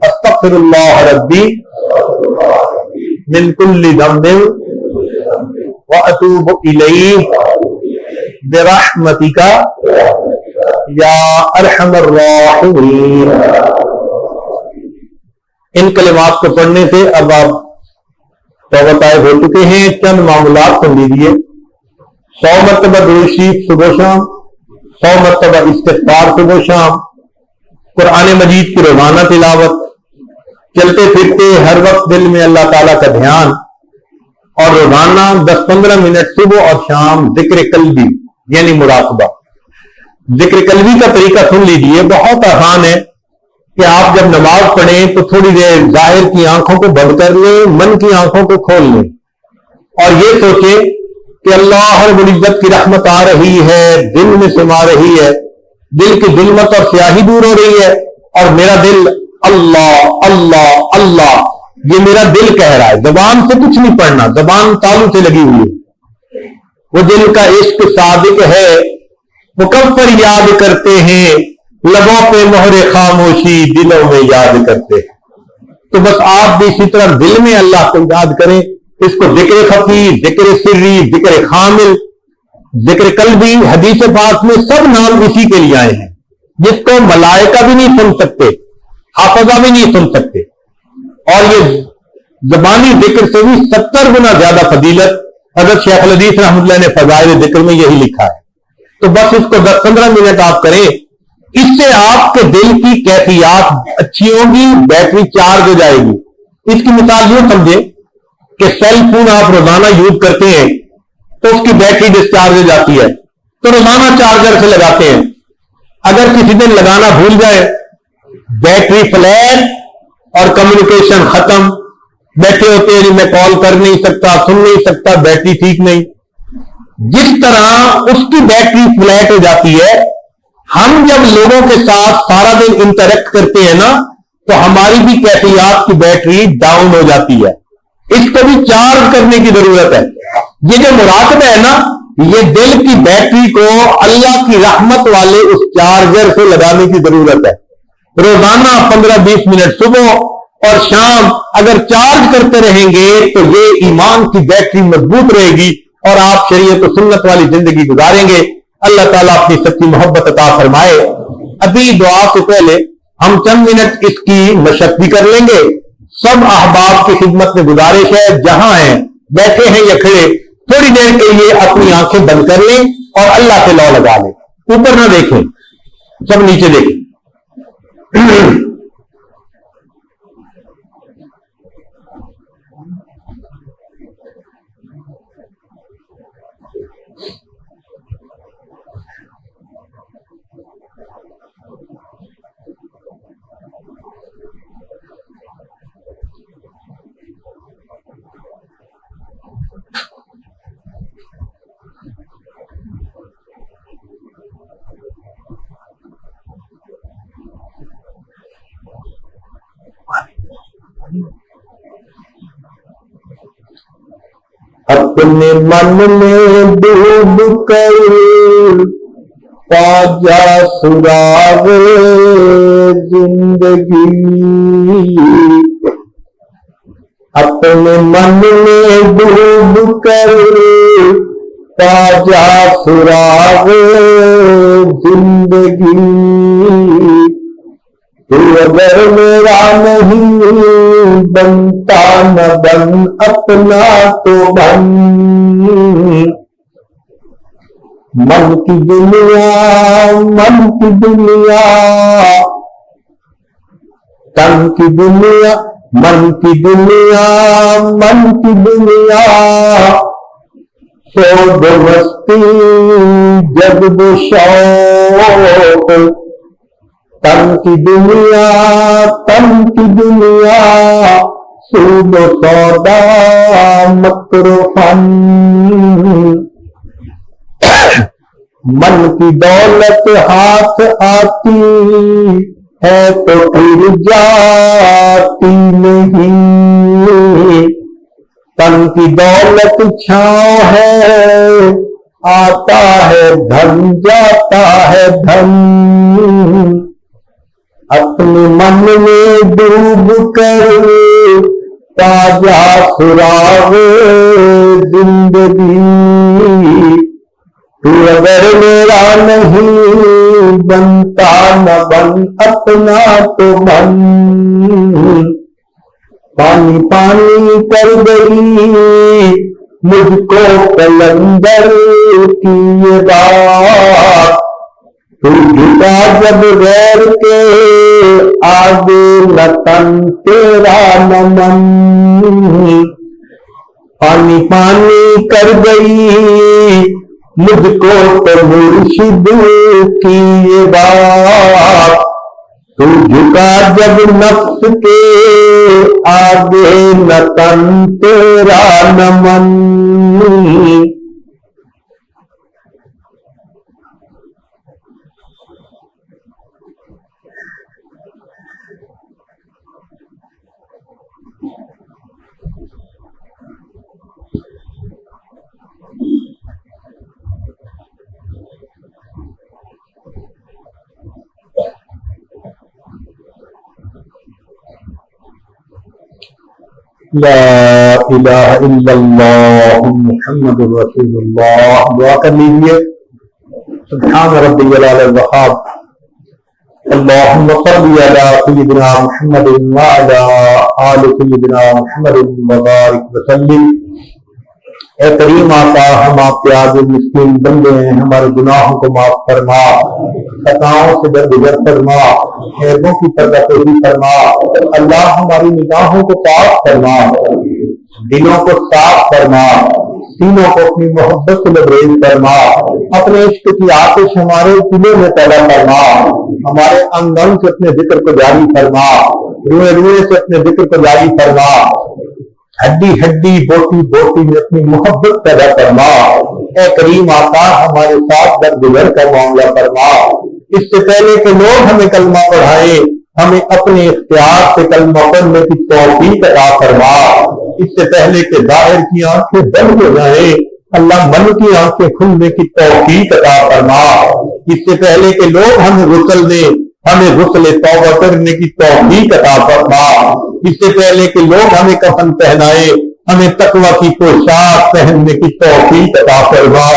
استغفر اللہ ربی من کل ذنب واتوب الیہ برحمتک یا ارحم الراحمین۔ ان کلمات کو پڑھنے سے اب آپ توبہ طائب ہو چکے ہیں۔ چند معمولات سن لیجیے۔ 100 مرتبہ درود شریف صبح و شام، 100 مرتبہ استغفار صبح و شام، قرآن مجید کی روزانہ تلاوت، چلتے پھرتے ہر وقت دل میں اللہ تعالیٰ کا دھیان، اور روزانہ 10-15 منٹ صبح اور شام ذکر قلبی یعنی مراقبہ۔ ذکر قلبی کا طریقہ سن لیجیے، بہت آسان ہے کہ آپ جب نماز پڑھیں تو تھوڑی دیر ظاہر کی آنکھوں کو بند کر لیں، من کی آنکھوں کو کھول لیں اور یہ سوچیں کہ اللہ رب العزت کی رحمت آ رہی ہے، دل میں سما رہی ہے، دل کی ظلمت اور سیاہی دور ہو رہی ہے، اور میرا دل اللہ اللہ اللہ یہ میرا دل کہہ رہا ہے۔ زبان سے کچھ نہیں پڑھنا، زبان تالو سے لگی ہوئی ہے۔ وہ دل کا عشق صادق ہے، وہ کب پر یاد کرتے ہیں، لبوں پہ مہر خاموشی دلوں میں یاد کرتے ہیں۔ تو بس آپ بھی اسی طرح دل میں اللہ کو یاد کریں، اس کو ذکر خفی، ذکر سری، ذکر خامل، ذکر قلبی، حدیث پاک میں سب نام اسی کے لیے آئے ہیں، جس کو ملائکہ بھی نہیں سن سکتے، حافظہ بھی نہیں سن سکتے، اور یہ زبانی ذکر سے بھی 70 گنا زیادہ فضیلت حضرت شیخ الحدیث رحمۃ اللہ نے فضائل ذکر میں یہی لکھا ہے۔ تو بس اس کو 10-15 منٹ آپ کریں، اس سے آپ کے دل کی کیفیات اچھی ہوگی، بیٹری چارج ہو جائے گی۔ اس کی مثال یوں سمجھے کہ سیل فون آپ روزانہ یوز کرتے ہیں تو اس کی بیٹری ڈسچارج ہو جاتی ہے، تو روزانہ چارجر سے لگاتے ہیں۔ اگر کسی دن لگانا بھول جائے، بیٹری فلیٹ اور کمیونیکیشن ختم، بیٹھے ہوتے ہیں میں کال کر نہیں سکتا، سن نہیں سکتا، بیٹری ٹھیک نہیں۔ جس طرح اس کی بیٹری فلیٹ ہو جاتی ہے، ہم جب لوگوں کے ساتھ سارا دن انٹریکٹ کرتے ہیں نا تو ہماری بھی کیفیات کی بیٹری ڈاؤن ہو جاتی ہے، اس کو بھی چارج کرنے کی ضرورت ہے۔ یہ جو مراقبہ ہے نا، یہ دل کی بیٹری کو اللہ کی رحمت والے اس چارجر سے لگانے کی ضرورت ہے۔ روزانہ 15-20 منٹ صبح اور شام اگر چارج کرتے رہیں گے تو یہ ایمان کی بیٹری مضبوط رہے گی اور آپ شریعت و سنت والی زندگی گزاریں گے۔ اللہ تعالیٰ اپنی سچی محبت عطا فرمائے۔ ابھی دعا سے پہلے ہم چند منٹ اس کی مشق بھی کر لیں گے۔ سب احباب کی خدمت میں گزارش ہے، جہاں ہیں، بیٹھے ہیں یا کھڑے، تھوڑی دیر کے لیے اپنی آنکھیں بند کر لیں اور اللہ سے لو لگا لیں۔ اوپر نہ دیکھیں، سب نیچے دیکھیں۔ اپنے من میں ڈوب کر پا جا سراغ زندگی، اپنے من میں ڈوب کر پا جا سراغ زندگی، تو اگر میرا نہیں بنتا نہ بن اپنا تو بن، من کی دنیا من کی دنیا تن کی دنیا من کی دنیا من کی دنیا، شوق مستی جذب شوق، تن کی دنیا تن کی دنیا، سود و سودا مکر و فن، من کی دولت ہاتھ آتی ہے تو پھر جاتی نہیں، تن کی دولت چھاؤں ہے آتا ہے دھن جاتا ہے دھن، اپنے من میں ڈوب کر تاجا سراغ زندگی، تو اگر میرا نہیں بنتا نہ بن اپنا تو بن، پانی پانی کر گئی مجھ کو قلندر کی یہ بات، تو جھکا جب غیر کے آگے نہ تن تیرا نہ من، پانی پانی کر گئی مجھ کو تو مرشد کی یہ بات، تو جھکا جب نفس کے آگے نہ تن تیرا نہ من۔ لا الہ الا اللہ محمد رسول اللہ۔ دعا کر لیجیے۔ سبحان ربی العلی الوہاب، اللہم صل علی سیدنا محمد وعلی آل سیدنا محمد وبارک وسلم۔ اے کریم آقا، ہم آپ کے عاجز مسکین بندے ہیں، ہمارے گناہوں کو معاف فرما، خطاؤں سے درگزر فرما، عیبوں کی پردہ پوشی فرما۔ اللہ ہماری نگاہوں کو پاک فرما، دلوں کو صاف فرما، سینوں کو اپنی محبت سے لبریز فرما، اپنے عشق کی آتش ہمارے دلوں میں پیدا فرما، ہمارے انگ انگ سے اپنے ذکر کو جاری فرما، روئے روئے سے اپنے ذکر کو جاری فرما، ہڈی ہڈی بوٹی بوٹی میں اپنی محبت پیدا فرما۔ اے کریم آقا، ہمارے ساتھ درگزر کا معاملہ فرما۔ اس سے پہلے کہ لوگ ہمیں کلمہ پڑھائیں، ہمیں اپنے اختیار سے کلمہ پڑھنے کی توفیق عطا فرما۔ اس سے پہلے کہ ظاہر کی آنکھیں بند ہو جائیں، اللہ من کی آنکھیں کھلنے کی توفیق عطا فرما۔ اس سے پہلے کہ لوگ ہمیں غسل دیں، ہمیں غسل توبہ کرنے کی توفیق عطا فرما۔ اس سے پہلے کہ لوگ ہمیں کفن پہنائے، ہمیں تقویٰ کی پوشاک پہننے کی توفیق عطا فرما۔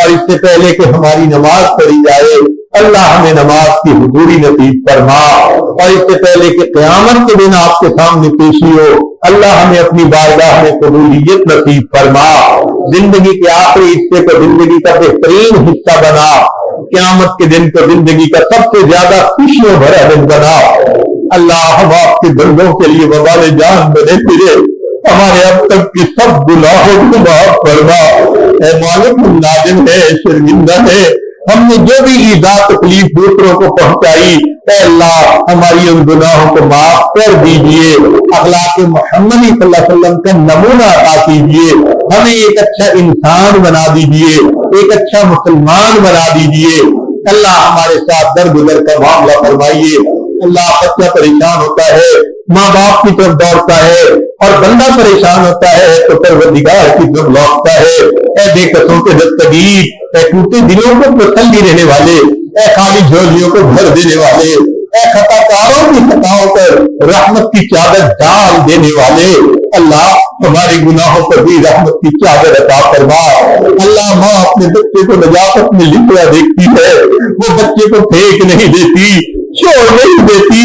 اور اس سے پہلے کہ ہماری نماز پڑھی جائے، اللہ ہمیں نماز کی حضوری نصیب فرما۔ اور اس سے پہلے کہ قیامت کے دن آپ کے سامنے پیشی ہو، اللہ ہمیں اپنی بارگاہ میں قبولیت نصیب فرما۔ زندگی کے آخری حصے کو زندگی کا بہترین حصہ بنا، قیامت کے دن کو زندگی کا سب سے زیادہ خوشیوں بھرا دن بنا۔ اللہ ہم آپ کے بندوں کے لیے وبال جان بنے پھرے، ہمارے اب تک کے سب گناہوں کو معاف فرما۔ اے مالک، ہم نادم ہے، شرمندہ ہے، ہم نے جو بھی ایذا تکلیف دوسروں کو پہنچائی، اے اللہ ہماری ان گناہوں کو معاف کر دیجئے۔ اخلاق محمدی صلی اللہ علیہ وسلم کا نمونہ عطا کیجئے، ہمیں ایک اچھا انسان بنا دیجئے، ایک اچھا مسلمان بنا دیجئے۔ اللہ ہمارے ساتھ درگزر کا معاملہ فرمائیے۔ اللہ بچہ پریشان ہوتا ہے، ماں باپ کی طرف دوڑتا ہے، اور بندہ پریشان ہوتا ہے تو پروردگار کی طرف لوٹتا ہے۔ اے بے کسوں کے دستگیر، اے ٹوٹے دلوں کو تسلی دینے والے، اے خالی جھولیوں کو بھر دینے والے، اے خطا کاروں کی خطاؤں پر رحمت کی چادر ڈال دینے والے، اللہ ہمارے گناہوں پر بھی رحمت کی چادر عطا فرما۔ اللہ ماں اپنے بچے کو نجاست میں لپٹا دیکھتی ہے، وہ بچے کو پھینک نہیں دیتی، چھوڑ نہیں دیتی،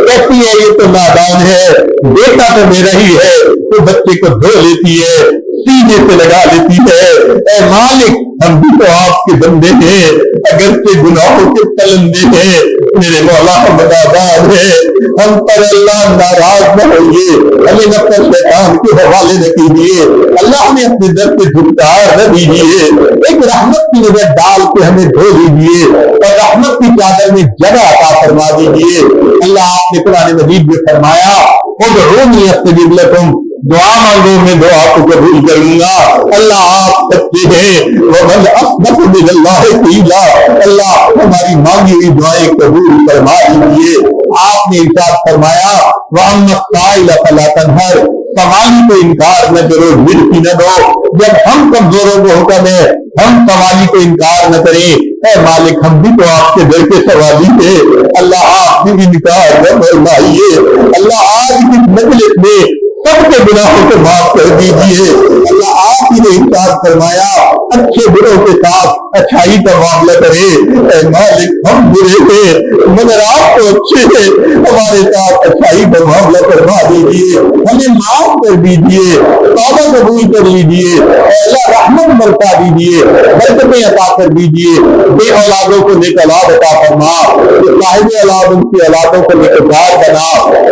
کہتی ہے یہ تو نادان ہے، بیٹا تو میرا ہی ہے، تو بچے کو دھو لیتی ہے، سینے سے لگا لیتی ہے۔ اے مالک، ہم بھی تو آپ کے بندے ہیں، اگرچہ گناہوں کے پلندے ہیں، میرے مولا ہم نادان ہیں، ہم پر اللہ ناراض نہ ہوئیے، ہمیں نفس شیطان کے حوالے نہ کیجیے، اللہ ہمیں اپنے در سے جھٹکار نہ دیجیے، ایک رحمت کی نظر ڈال کے ہمیں دھو دیجیے اور رحمت کی چادر میں جگہ عطا فرما دیجیے۔ اللہ آپ نے قرآن مجید میں فرمایا، ادعونی استجب لکم، دعا مانگو میں دعا کو قبول کروں گا۔ اللہ آپ سچے ہیں، ومن اصدق من اللہ قیلا، اللہ ہماری مانگی ہوئی دعائیں قبول فرما دیجیے۔ آپ نے ارشاد فرمایا، وَأَمَّا السَّائِلَ فَلَا تَنْهَرْ، سوالی کو انکار نہ کرو، رزق نہ دو۔ جب ہم کمزوروں کو حکم ہے ہم سوالی کو انکار نہ کریں، اے مالک ہم بھی تو آپ کے در کے سوالی تھے، اللہ آپ بھی انکار نہ فرمائیے۔ اللہ آج کی مجلس میں سب سب کے گناہوں کو معاف کر دیجیے. اللہ آپ ہی نے ارشاد فرمایا اچھے بروں کے ساتھ اچھائی کا معاملہ کرے. اے مالک ہم برے تھے مگر آپ تو اچھے تھے, ہمارے ساتھ اچھائی کا معاملہ کروا دیجیے, ہمیں معاف کر دیجیے, توبہ قبول کر لیجیے. اللہ رحمت برتا دیجیے, برکتیں عطا کر دیجیے. بے اولادوں کو نیک اولاد عطا فرما, صاحب اولاد ان کی اولادوں کو نیکوکار بنا,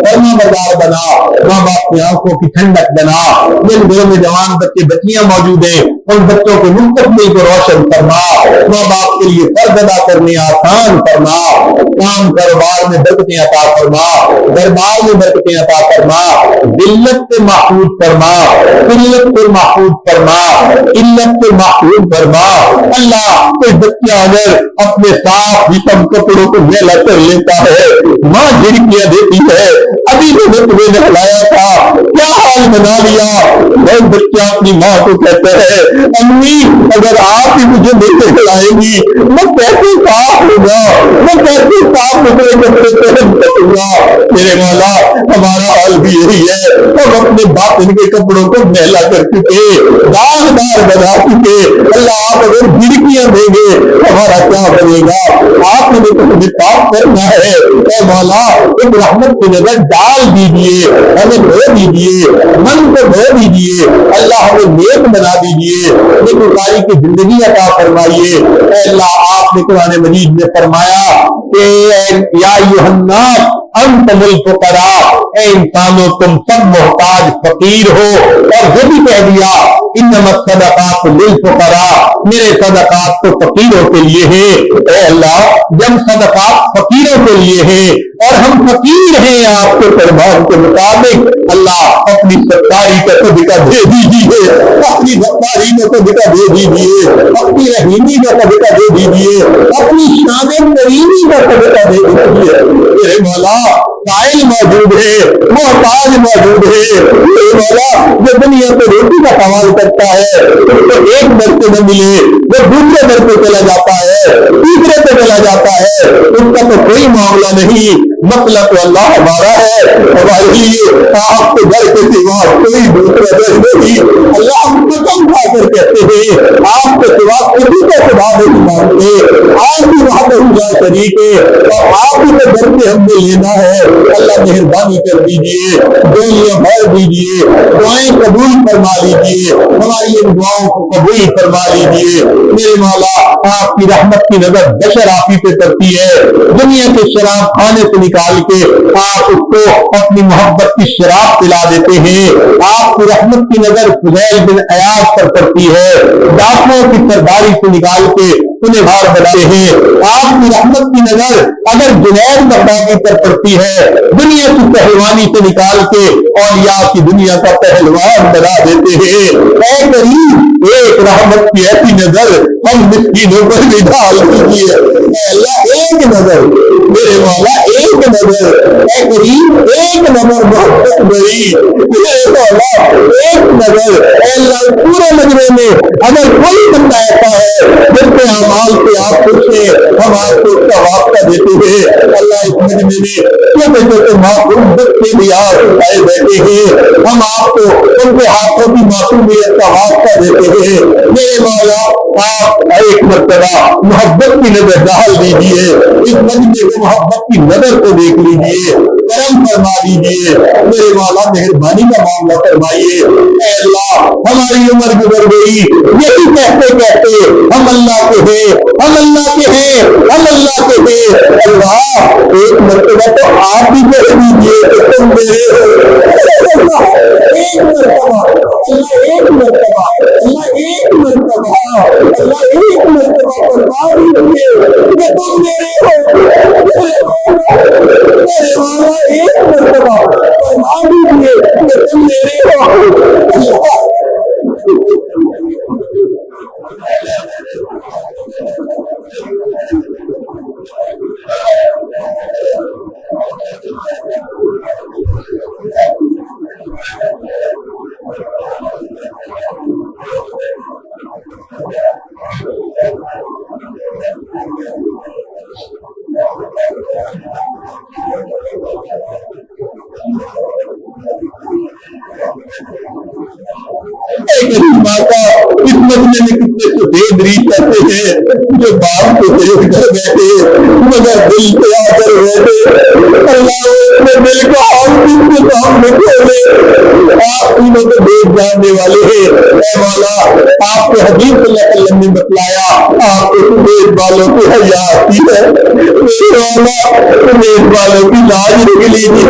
فرما بردار بنا, ماں باپ کی آنکھوں کی ٹھنڈک بنا. جن گھروں میں جوان بچے بچیاں موجود ہیں ان بچوں کے مستقبل کو روشن فرما, ماں باپ کے لیے فرض ادا کرنے آسان فرما, کام کاروبار میں برکتیں عطا فرما, دربار میں برکتیں عطا فرما, ذلت سے محفوظ فرما, قلت سے محفوظ فرما, علت سے محفوظ فرما. اللہ کوئی بچہ اگر اپنے صاف جسم کپڑوں کو میلا کر لیتا ہے, ماں جھڑکیاں دیتی ہے, ابھی میں تمہیں نہلایا تھا, کیا حال بنا لیا. وہ بچہ اپنی ماں کو کہتا ہے امی اگر آپ ہی مجھے نہیں نہلائیں گی میں کیسے صاف ہوں گا, میں کیسے صاف ستھرے کپڑے پہن سکوں گا. میرے مولا ہمارا حال بھی یہی ہے, ہم اپنے باطن کے کپڑوں کو میلا کر چکے, داغدار بنا چکے. اللہ آپ اگر جھڑکیاں دیں گے ہمارا کیا بنے گا. آپ نے تو ہمیں پاک کرنا ہے. اے مولا ایک رحمت کی نظر ڈال دیجیے, ہمیں دھو دیجیے, من کو دھو دیجیے. اللہ ہمیں نیک بنا دیجیے, نیکوکاری کی زندگی عطا فرمائیے. اے اللہ آپ نے قرآن مجید میں فرمایا کہ یا ایھا الناس انتم الفقراء, اے انسانوں تم سب محتاج فقیر ہو. اور یہ بھی کہہ دیا انما الصدقات للفقراء, میرے صدقات تو فقیروں کے لیے ہیں. اے اللہ جب صدقات فقیروں کے لیے ہیں اور ہم فقیر ہیں آپ کے فرمان کے مطابق, اللہ اپنی ستاری کا صدقہ دے دیجیے, اپنی ستاری کا صدقہ دے دیجیے, اپنی رحیمی کا صدقہ دے دیجیے, اپنی شان کریمی کا صدقہ دے دیجیے. میرے مولا قائل موجود ہے, محتاج موجود ہے. میرے مولا جو دنیا کو روٹی کا سوال کرتا ہے اس کو ایک در سے نہ ملے, وہ دوسرے در پہ چلا جاتا ہے, تیسرے پہ چلا جاتا ہے, اس کا تو کوئی معاملہ نہیں. مسئلہ تو اللہ ہمارا ہے, ہمارے لیے آپ کے گھر کے سوا کوئی دوسرا در نہیں. اللہ ہم قسم کھا کر کہتے ہیں آپ کے سوا کسی کا خدا نہیں مانتے, آپ ہی وحدہ لا شریک ہے اور آپ ہی کے در سے ہم نے لینا ہے. اللہ مہربانی کر دیجیے, دعائیں بھر دیجیے, دعائیں قبول فرما لیجیے, ہماری ان دعاؤں کو قبول فرما لیجیے. میرے مولا آپ کی رحمت کی نظر بشر آپ ہی پہ پڑتی ہے. دنیا کے شراب خانے سے نکال کے آپ اس کو اپنی محبت کی شراب پلا دیتے ہیں. آپ کی رحمت کی نظر فضیل بن عیاض پر پڑتی ہے, ڈاکوؤں کی سرداری سے نکال کے انہیں بھار بناتے ہیں. آپ کی رحمت کی نظر اگر جنید بغدادی پر پڑتی ہے, دنیا کی پہلوانی سے نکال کے اولیاء کی دنیا کا پہلوان بنا دیتے ہیں. اے کریم ایک رحمت کی ایسی نظر ہم مسکینوں پر بھی ڈال دیجیے. اے اللہ ایک نظر, میرے مولا ایک نظر, اے کریم ایک نظر محبت بری, میرے مولا ایک نظر. اے اللہ پورے مجمع میں اگر کوئی بندہ ایسا ہے جن کے اعمال سے آپ خوش ہیں, ہم آپ کو اس کا واسطہ دیتے ہیں. اللہ اس مجمع میں چھوٹے چھوٹے معصوم بچے بھی آپ اٹھائے بیٹھے ہیں, ہم آپ کو ان کے ہاتھوں کی معصومیت کا واسطہ دیتے ہیں. میرے مولا آپ ایک مرتبہ محبت کی نظر ڈال دیجیے, اس مجمع کو محبت کی نظر کو دیکھ لیجیے, کرم فرما دیجیے. میرے مولا مہربانی کا معاملہ فرمائیے. اے اللہ ہماری عمر گزر گئی یہی کہتے کہتے ہم اللہ کے ہیں, ہم اللہ کے ہیں, ہم اللہ کے ہیں. اللہ ایک مرتبہ تو آپ ہی کہہ دیجیے کہ تم میرے ہو. ایک مرتبہ اللہ, ایک مرتبہ اللہ, ایک مرتبہ اللہ, ایک مرتبہ فرما دیجیے کہ تم میرے ہو. میرے مولا ایک مرتبہ فرما دیجیے کہ تم میرے ہو. کریم آقا اس مسئلے میں کتنے سفید ریت کرتے ہیں جو باپ کو دیکھ کر بیٹھے مگر دل پہ آ کر بیٹھے اللہ اپنے دل کو آپ کے سامنے کھولے آپ تینوں کو دیکھ جاننے والے ہیں اے مولا آپ کے حبیب صلی اللہ علیہ وسلم نے بتلایا آپ کو سفید بالوں کی حیا آتی ہے مولا سفید بالوں کی لاج رکھ لیجیے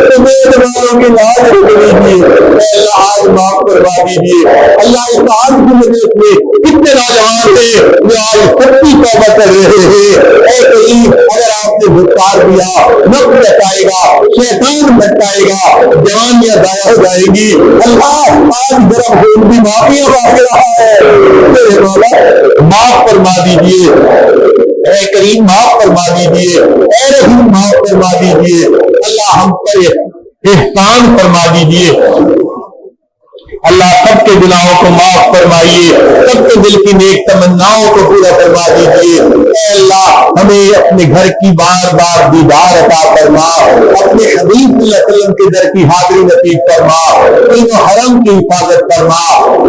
سفید بالوں کی لاج رکھ لیجیے اللہ آج معاف کروا دیجیے اللہ اس آج کی مجلس میں کتنے نوجوان ہیں جو آج سچی توبہ کر رہے ہیں اے کریم اگر آپ نے بھٹکار دیا وقت بچائے گا شیطان بچائے گا جوانیاں ضائع ہو جائے گی اللہ آج ذرا خون بھی معافیاں مانگ رہا ہے میرے مولا معاف فرما دیجیے اے کریم معاف فرما دیجیے اے رحیم معاف فرما دیجیے اللہ ہم پر احسان فرما دیجیے اللہ سب کے گناہوں کو معاف فرمائیے سب کے دل کی نیک تمناؤں کو پورا فرما دیجیے اے اللہ ہمیں اپنے گھر کی بار بار دیدار عطا فرما اپنے حبیب صلی اللہ علیہ وسلم کے در کی حاضری نصیب فرما تینوں حرم کی حفاظت فرما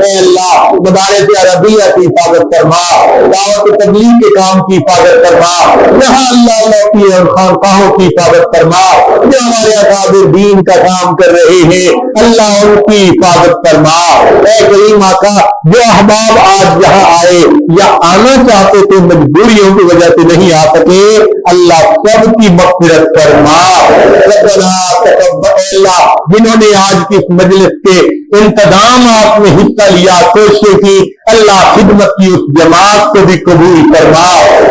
اے اللہ مدارس عربیہ کی حفاظت فرما دعوت تبلیغ کے کام کی حفاظت فرما جہاں اللہ اللہ کی اور خانقاہوں کی حفاظت فرما جو ہمارے اکابر دین کا کام کر رہے ہیں اللہ ان کی حفاظت فرما اے کریم آقا جو احباب آج یہاں آئے یا آنا چاہتے تھے مجبوریوں کی وجہ سے نہیں آ سکے اللہ سب کی مغفرت فرما ربنا تقبل اللہ جنہوں نے آج کی اس مجلس کے انتظامات میں حصہ لیا کوشش کی اللہ خدمت کی اس جماعت کو بھی قبول فرما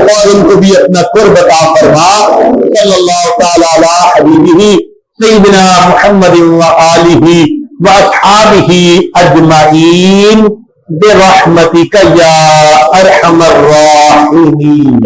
اور ان کو بھی اپنا قرب عطا فرما صلی اللہ تعالی علی حبیبہ سیدنا محمد وآلہ وأصحابه أجمعين برحمتك يا أرحم الراحمين